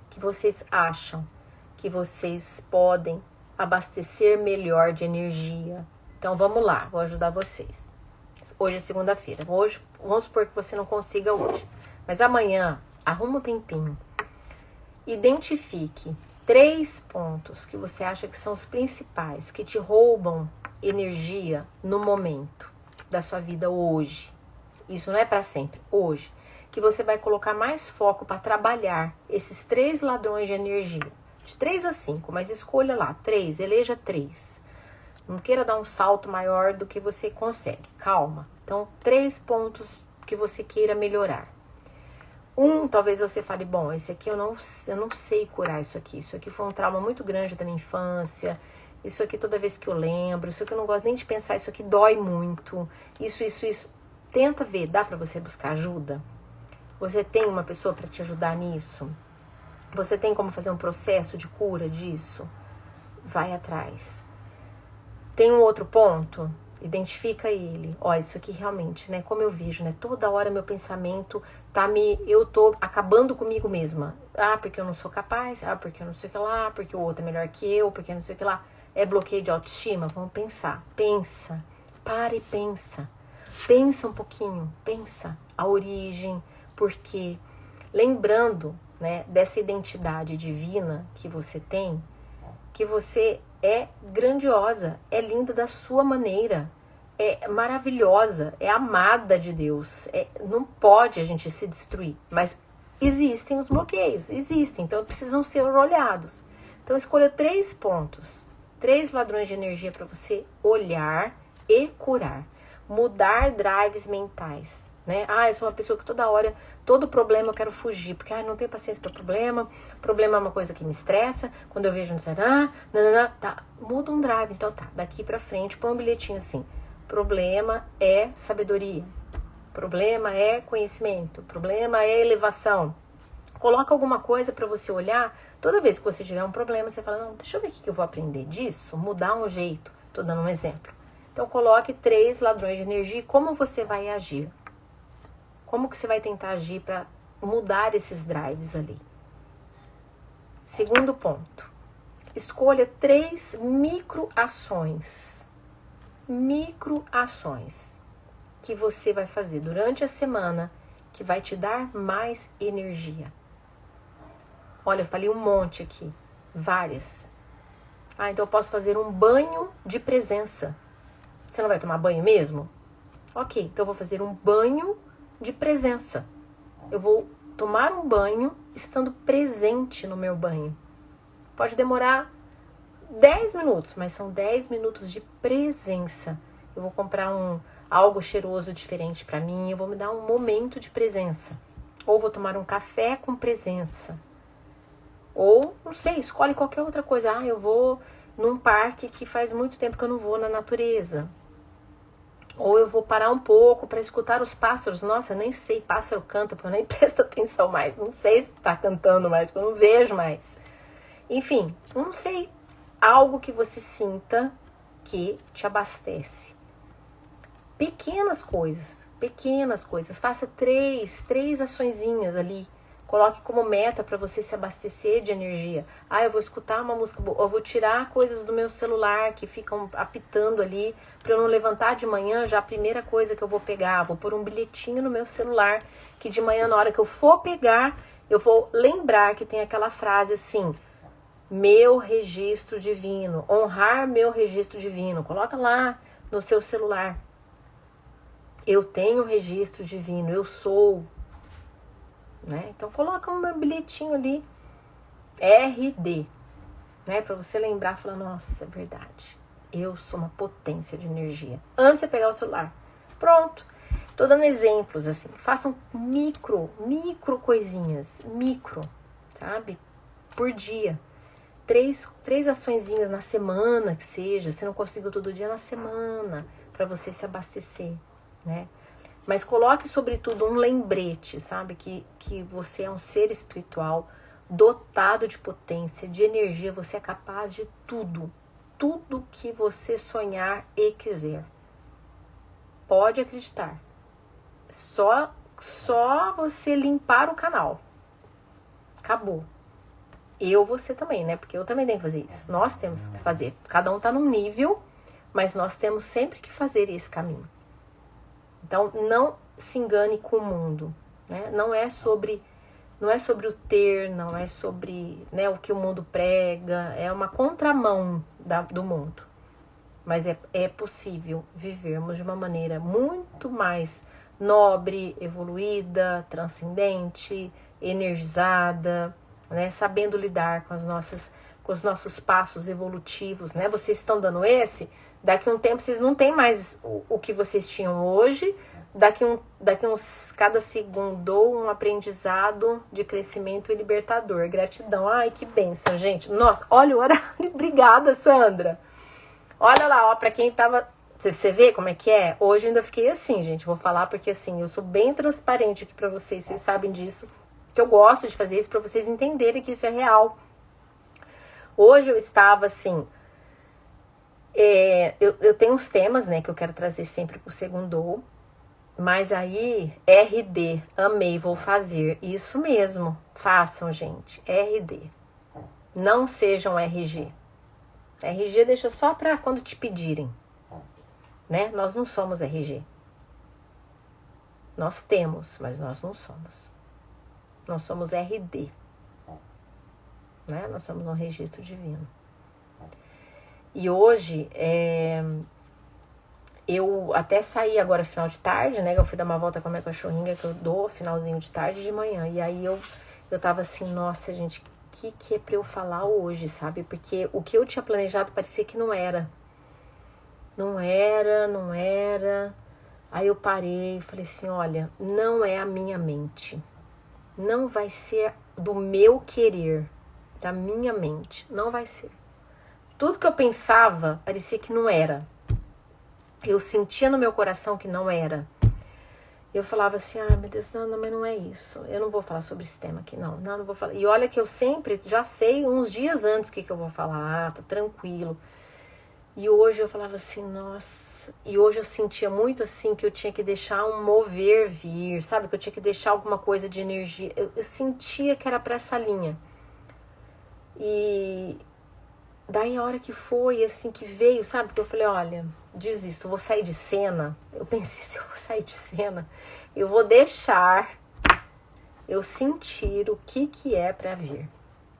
que vocês acham que vocês podem abastecer melhor de energia. Então vamos lá, vou ajudar vocês. Hoje é segunda-feira. Hoje, vamos supor que você não consiga hoje. Mas amanhã, arruma um tempinho. Identifique 3 pontos que você acha que são os principais, que te roubam energia no momento da sua vida hoje. Isso não é para sempre, hoje. Que você vai colocar mais foco para trabalhar esses 3 ladrões de energia. De 3 a 5, mas escolha lá, 3, eleja 3. Não queira dar um salto maior do que você consegue. Calma. Então, 3 pontos que você queira melhorar. Talvez você fale, bom, esse aqui eu não sei curar isso aqui. Isso aqui foi um trauma muito grande da minha infância. Isso aqui toda vez que eu lembro. Isso aqui eu não gosto nem de pensar. Isso aqui dói muito. Isso. Tenta ver, dá pra você buscar ajuda? Você tem uma pessoa pra te ajudar nisso? Você tem como fazer um processo de cura disso? Vai atrás. Tem um outro ponto, identifica ele. Ó, isso aqui realmente, né, como eu vejo, né, toda hora meu pensamento eu tô acabando comigo mesma. Porque eu não sou capaz, porque eu não sei o que lá, porque o outro é melhor que eu, porque não sei o que lá. É bloqueio de autoestima? Vamos pensar. Pensa, para e pensa. Pensa um pouquinho, pensa a origem, porque lembrando, né, dessa identidade divina que você tem, que você é grandiosa, é linda da sua maneira, é maravilhosa, é amada de Deus. Não pode a gente se destruir, mas existem os bloqueios, existem, então precisam ser olhados. Então escolha 3 pontos, 3 ladrões de energia para você olhar e curar. Mudar drives mentais, né? Eu sou uma pessoa que toda hora, todo problema eu quero fugir, porque não tenho paciência para problema é uma coisa que me estressa, quando eu vejo no celular, tá, muda um drive, então tá, daqui pra frente, põe um bilhetinho assim, problema é sabedoria, problema é conhecimento, problema é elevação. Coloca alguma coisa para você olhar, toda vez que você tiver um problema, você fala, não, deixa eu ver o que eu vou aprender disso, mudar um jeito, tô dando um exemplo. Então coloque 3 ladrões de energia e como você vai agir. Como que você vai tentar agir para mudar esses drives ali? Segundo ponto. Escolha 3 microações. Microações que você vai fazer durante a semana que vai te dar mais energia. Olha, eu falei um monte aqui. Várias. Então eu posso fazer um banho de presença. Você não vai tomar banho mesmo? Ok, então eu vou fazer um banho de presença. Eu vou tomar um banho estando presente no meu banho. Pode demorar 10 minutos, mas são 10 minutos de presença. Eu vou comprar algo cheiroso diferente para mim, eu vou me dar um momento de presença. Ou vou tomar um café com presença. Ou, não sei, escolhe qualquer outra coisa. Eu vou num parque que faz muito tempo que eu não vou na natureza. Ou eu vou parar um pouco para escutar os pássaros. Nossa, eu nem sei, pássaro canta, porque eu nem presto atenção mais. Não sei se tá cantando mais, porque eu não vejo mais. Enfim, não sei. Algo que você sinta que te abastece. Pequenas coisas. Faça três açõezinhas ali. Coloque como meta para você se abastecer de energia. Eu vou escutar uma música boa. Eu vou tirar coisas do meu celular que ficam apitando ali. Para eu não levantar de manhã, já a primeira coisa que eu vou pegar. Vou pôr um bilhetinho no meu celular. Que de manhã, na hora que eu for pegar, eu vou lembrar que tem aquela frase assim. Meu registro divino. Honrar meu registro divino. Coloca lá no seu celular. Eu tenho registro divino. Eu sou... Então coloca um bilhetinho ali, RD, para você lembrar, falar, nossa, é verdade, eu sou uma potência de energia. Antes de você pegar o celular, pronto. Tô dando exemplos assim, façam micro coisinhas, sabe? Por dia. Três açõezinhas na semana que seja, se não conseguiu todo dia, na semana, para você se abastecer, né? Mas coloque, sobretudo, um lembrete, sabe? Que você é um ser espiritual dotado de potência, de energia. Você é capaz de tudo. Tudo que você sonhar e quiser. Pode acreditar. Só você limpar o canal. Acabou. Você também, né? Porque eu também tenho que fazer isso. Nós temos que fazer. Cada um tá num nível, mas nós temos sempre que fazer esse caminho. Então, não se engane com o mundo, né? Não é sobre o ter, não é sobre, né, o que o mundo prega, é uma contramão do mundo. Mas é possível vivermos de uma maneira muito mais nobre, evoluída, transcendente, energizada, né? Sabendo lidar com os nossos passos evolutivos, né? Vocês estão dando daqui a um tempo vocês não têm mais o que vocês tinham hoje, daqui uns cada segundo um aprendizado de crescimento e libertador. Gratidão. Ai, que bênção, gente. Nossa, olha o horário. Obrigada, Sandra. Olha lá, para quem tava... Você vê como é que é? Hoje eu ainda fiquei assim, gente. Vou falar porque assim, eu sou bem transparente aqui para vocês sabem disso, que eu gosto de fazer isso para vocês entenderem que isso é real. Hoje eu estava assim... Eu tenho uns temas, né, que eu quero trazer sempre pro Segundou, mas aí, RD, amei, vou fazer. Isso mesmo, façam, gente, RD. Não sejam RG. RG deixa só pra quando te pedirem, né? Nós não somos RG. Nós temos, mas nós não somos. Nós somos RD, né? Nós somos um registro divino. E hoje, eu até saí agora final de tarde, né? Eu fui dar uma volta com a minha cachorrinha, que eu dou finalzinho de tarde e de manhã. E aí eu tava assim, nossa, gente, o que é pra eu falar hoje, sabe? Porque o que eu tinha planejado parecia que não era. Não era. Aí eu parei e falei assim, olha, não é a minha mente. Não vai ser do meu querer, da minha mente. Não vai ser. Tudo que eu pensava parecia que não era. Eu sentia no meu coração que não era. Eu falava assim, meu Deus, não, mas não é isso. Eu não vou falar sobre esse tema aqui, não vou falar. E olha que eu sempre já sei uns dias antes o que eu vou falar, tá tranquilo. E hoje eu falava assim, nossa... E hoje eu sentia muito assim que eu tinha que deixar um mover vir, sabe? Que eu tinha que deixar alguma coisa de energia. Eu sentia que era pra essa linha. E daí a hora que foi, assim, que veio, sabe? Que eu falei, olha, desisto, vou sair de cena. Eu pensei, se eu vou sair de cena, eu vou deixar eu sentir o que é pra vir,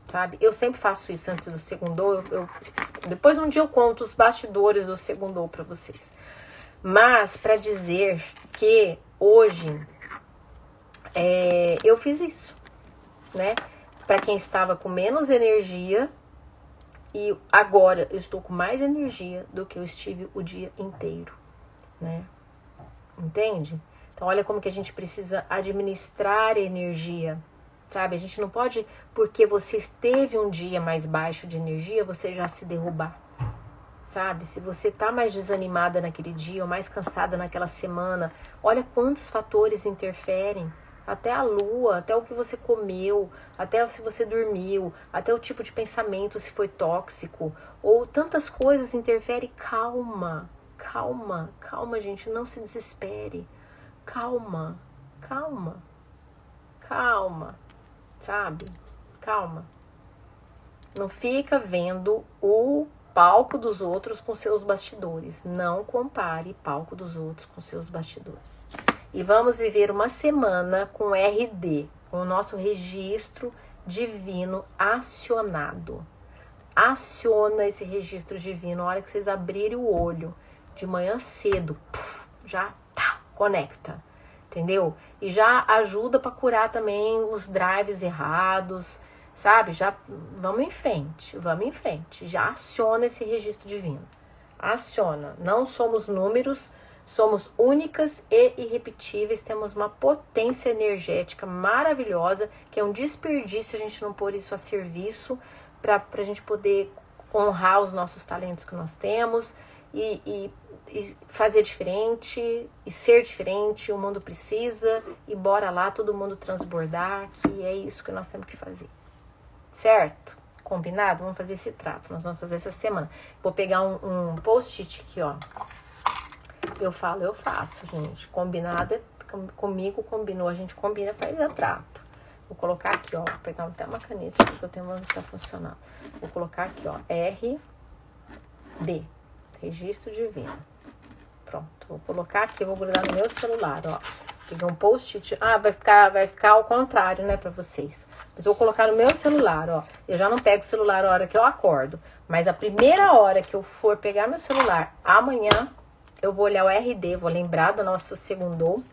sabe? Eu sempre faço isso antes do Segundou. Depois um dia eu conto os bastidores do Segundou pra vocês. Mas pra dizer que hoje eu fiz isso, né? Pra quem estava com menos energia, e agora eu estou com mais energia do que eu estive o dia inteiro, né? Entende? Então olha como que a gente precisa administrar a energia, sabe? A gente não pode, porque você esteve um dia mais baixo de energia, você já se derrubar, sabe? Se você tá mais desanimada naquele dia ou mais cansada naquela semana, olha quantos fatores interferem. Até a lua, até o que você comeu, até se você dormiu, até o tipo de pensamento, se foi tóxico, ou tantas coisas interferem. Calma, calma, calma, gente, não se desespere. Calma, calma, calma, sabe? Calma. Não fica vendo o palco dos outros com seus bastidores. Não compare palco dos outros com seus bastidores. E vamos viver uma semana com RD, com o nosso registro divino acionado. Aciona esse registro divino. Na hora que vocês abrirem o olho, de manhã cedo, já conecta, entendeu? E já ajuda para curar também os drives errados, sabe? Já vamos em frente, vamos em frente. Já aciona esse registro divino. Aciona. Não somos números, somos únicas e irrepetíveis, temos uma potência energética maravilhosa, que é um desperdício a gente não pôr isso a serviço para a gente poder honrar os nossos talentos que nós temos e fazer diferente e ser diferente. O mundo precisa e bora lá todo mundo transbordar, que é isso que nós temos que fazer, certo? Combinado? Vamos fazer esse trato, nós vamos fazer essa semana. Vou pegar um post-it aqui, ó. Eu falo, eu faço, gente. Combinado é comigo, combinou, a gente combina, faz o trato. Vou colocar aqui, ó. Vou pegar até uma caneta aqui que eu tenho uma que está funcionando. Vou colocar aqui, ó. RD. Registro divino. Pronto. Vou colocar aqui, vou grudar no meu celular, ó. Peguei um post-it. Ah, vai ficar ao contrário, né, pra vocês. Mas eu vou colocar no meu celular, ó. Eu já não pego o celular a hora que eu acordo. Mas a primeira hora que eu for pegar meu celular, amanhã, eu vou olhar o RD, vou lembrar do nosso Segundou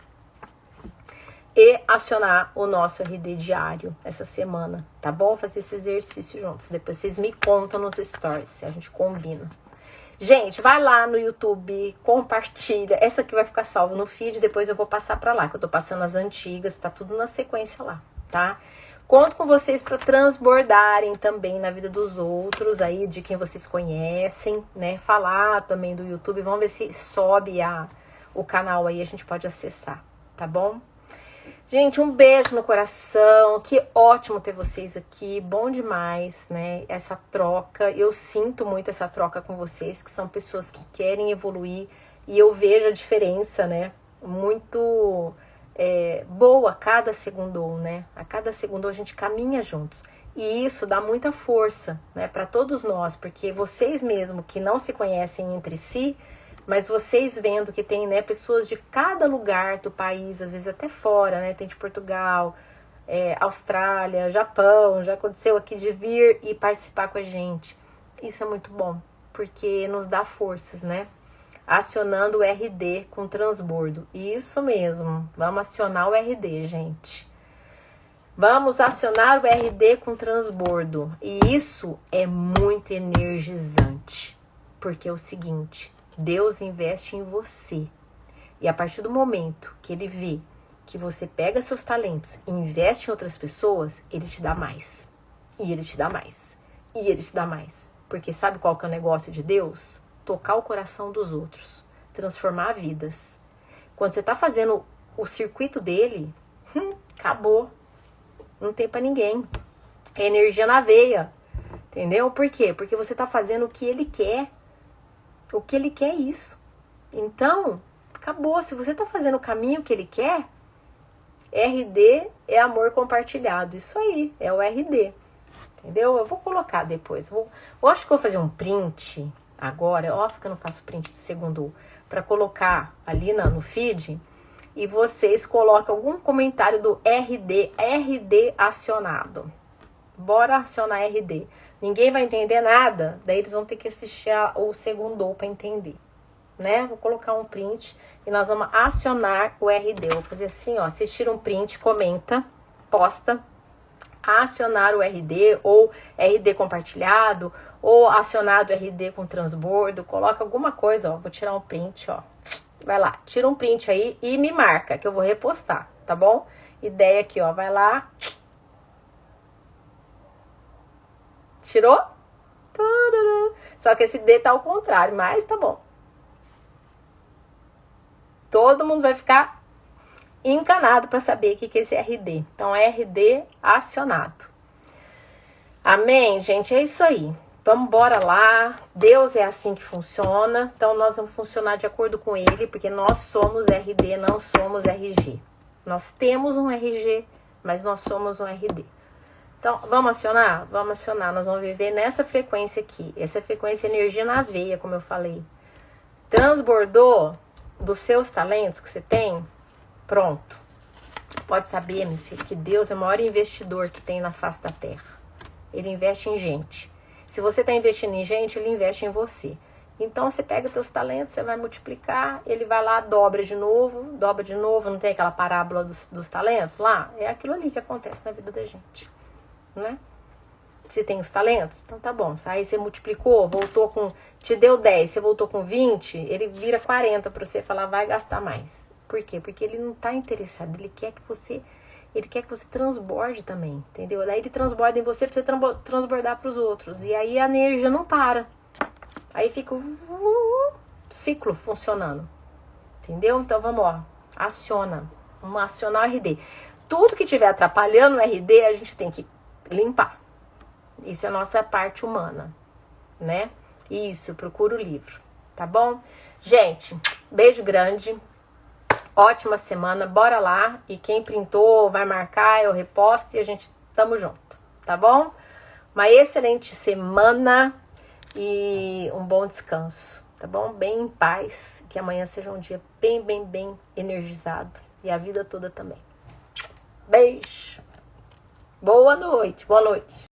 e acionar o nosso RD diário essa semana, tá bom? Fazer esse exercício juntos. Depois vocês me contam nos stories, se a gente combina. Gente, vai lá no YouTube, compartilha. Essa aqui vai ficar salva no feed, depois eu vou passar pra lá, que eu tô passando as antigas, tá tudo na sequência lá, tá? Conto com vocês para transbordarem também na vida dos outros aí, de quem vocês conhecem, né? Falar também do YouTube, vamos ver se sobe o canal aí, a gente pode acessar, tá bom? Gente, um beijo no coração, que ótimo ter vocês aqui, bom demais, né? Essa troca, eu sinto muito essa troca com vocês, que são pessoas que querem evoluir, e eu vejo a diferença, né? Muito boa a cada segundo, né? A cada segundo a gente caminha juntos. E isso dá muita força, né, para todos nós, porque vocês mesmo que não se conhecem entre si, mas vocês vendo que tem, né, pessoas de cada lugar do país, às vezes até fora, né? Tem de Portugal, Austrália, Japão, já aconteceu aqui de vir e participar com a gente. Isso é muito bom, porque nos dá forças, né? Acionando o RD com transbordo. Isso mesmo. Vamos acionar o RD, gente. Vamos acionar o RD com transbordo. E isso é muito energizante. Porque é o seguinte, Deus investe em você. E a partir do momento que Ele vê que você pega seus talentos e investe em outras pessoas, Ele te dá mais. E Ele te dá mais. E Ele te dá mais. Porque sabe qual que é o negócio de Deus? Tocar o coração dos outros, transformar vidas. Quando você tá fazendo o circuito dele, acabou. Não tem pra ninguém. É energia na veia. Entendeu? Por quê? Porque você tá fazendo o que ele quer. O que ele quer é isso. Então, acabou. Se você tá fazendo o caminho que ele quer, RD é amor compartilhado. Isso aí, é o RD. entendeu? Eu vou colocar depois. Eu acho que vou fazer um print agora. É óbvio que eu não faço print do segundo para colocar ali no feed. E vocês colocam algum comentário do RD acionado. Bora acionar RD. Ninguém vai entender nada, daí eles vão ter que assistir o segundo para entender, né? Vou colocar um print e nós vamos acionar o RD. Vou fazer assim, ó, assistir um print, comenta, posta, acionar o RD, ou RD compartilhado, ou acionado RD com transbordo, coloca alguma coisa, ó, vou tirar um print, ó. Vai lá, tira um print aí e me marca, que eu vou repostar, tá bom? Ideia aqui, ó, vai lá. Tirou? Só que esse D tá ao contrário, mas tá bom. Todo mundo vai ficar encanado para saber o que é esse RD. Então, RD acionado. Amém, gente? É isso aí. Vamos embora lá. Deus é assim que funciona. Então, nós vamos funcionar de acordo com ele, porque nós somos RD, não somos RG. Nós temos um RG, mas nós somos um RD. Então, vamos acionar? Vamos acionar. Nós vamos viver nessa frequência aqui. Essa frequência energia na veia, como eu falei. Transbordou dos seus talentos que você tem? Pronto. Pode saber, meu filho, que Deus é o maior investidor que tem na face da terra. Ele investe em gente. Se você está investindo em gente, ele investe em você. Então, você pega os teus talentos, você vai multiplicar, ele vai lá, dobra de novo, não tem aquela parábola dos talentos lá? É aquilo ali que acontece na vida da gente, né? Se tem os talentos, então tá bom. Aí você multiplicou, voltou com... Te deu 10, você voltou com 20, ele vira 40 para você falar, vai gastar mais. Por quê? Porque ele não tá interessado, ele quer que você transborde também, entendeu? Daí ele transborda em você pra você transbordar pros outros. E aí a energia não para. Aí fica o ciclo funcionando, entendeu? Então vamos, ó, aciona. Vamos acionar o RD. Tudo que estiver atrapalhando o RD, a gente tem que limpar. Isso é a nossa parte humana, né? Isso, procura o livro, tá bom? Gente, beijo grande. Ótima semana, bora lá. E quem printou vai marcar, eu reposto e a gente tamo junto, tá bom? Uma excelente semana e um bom descanso, tá bom? Bem em paz, que amanhã seja um dia bem energizado e a vida toda também. Beijo. Boa noite, boa noite.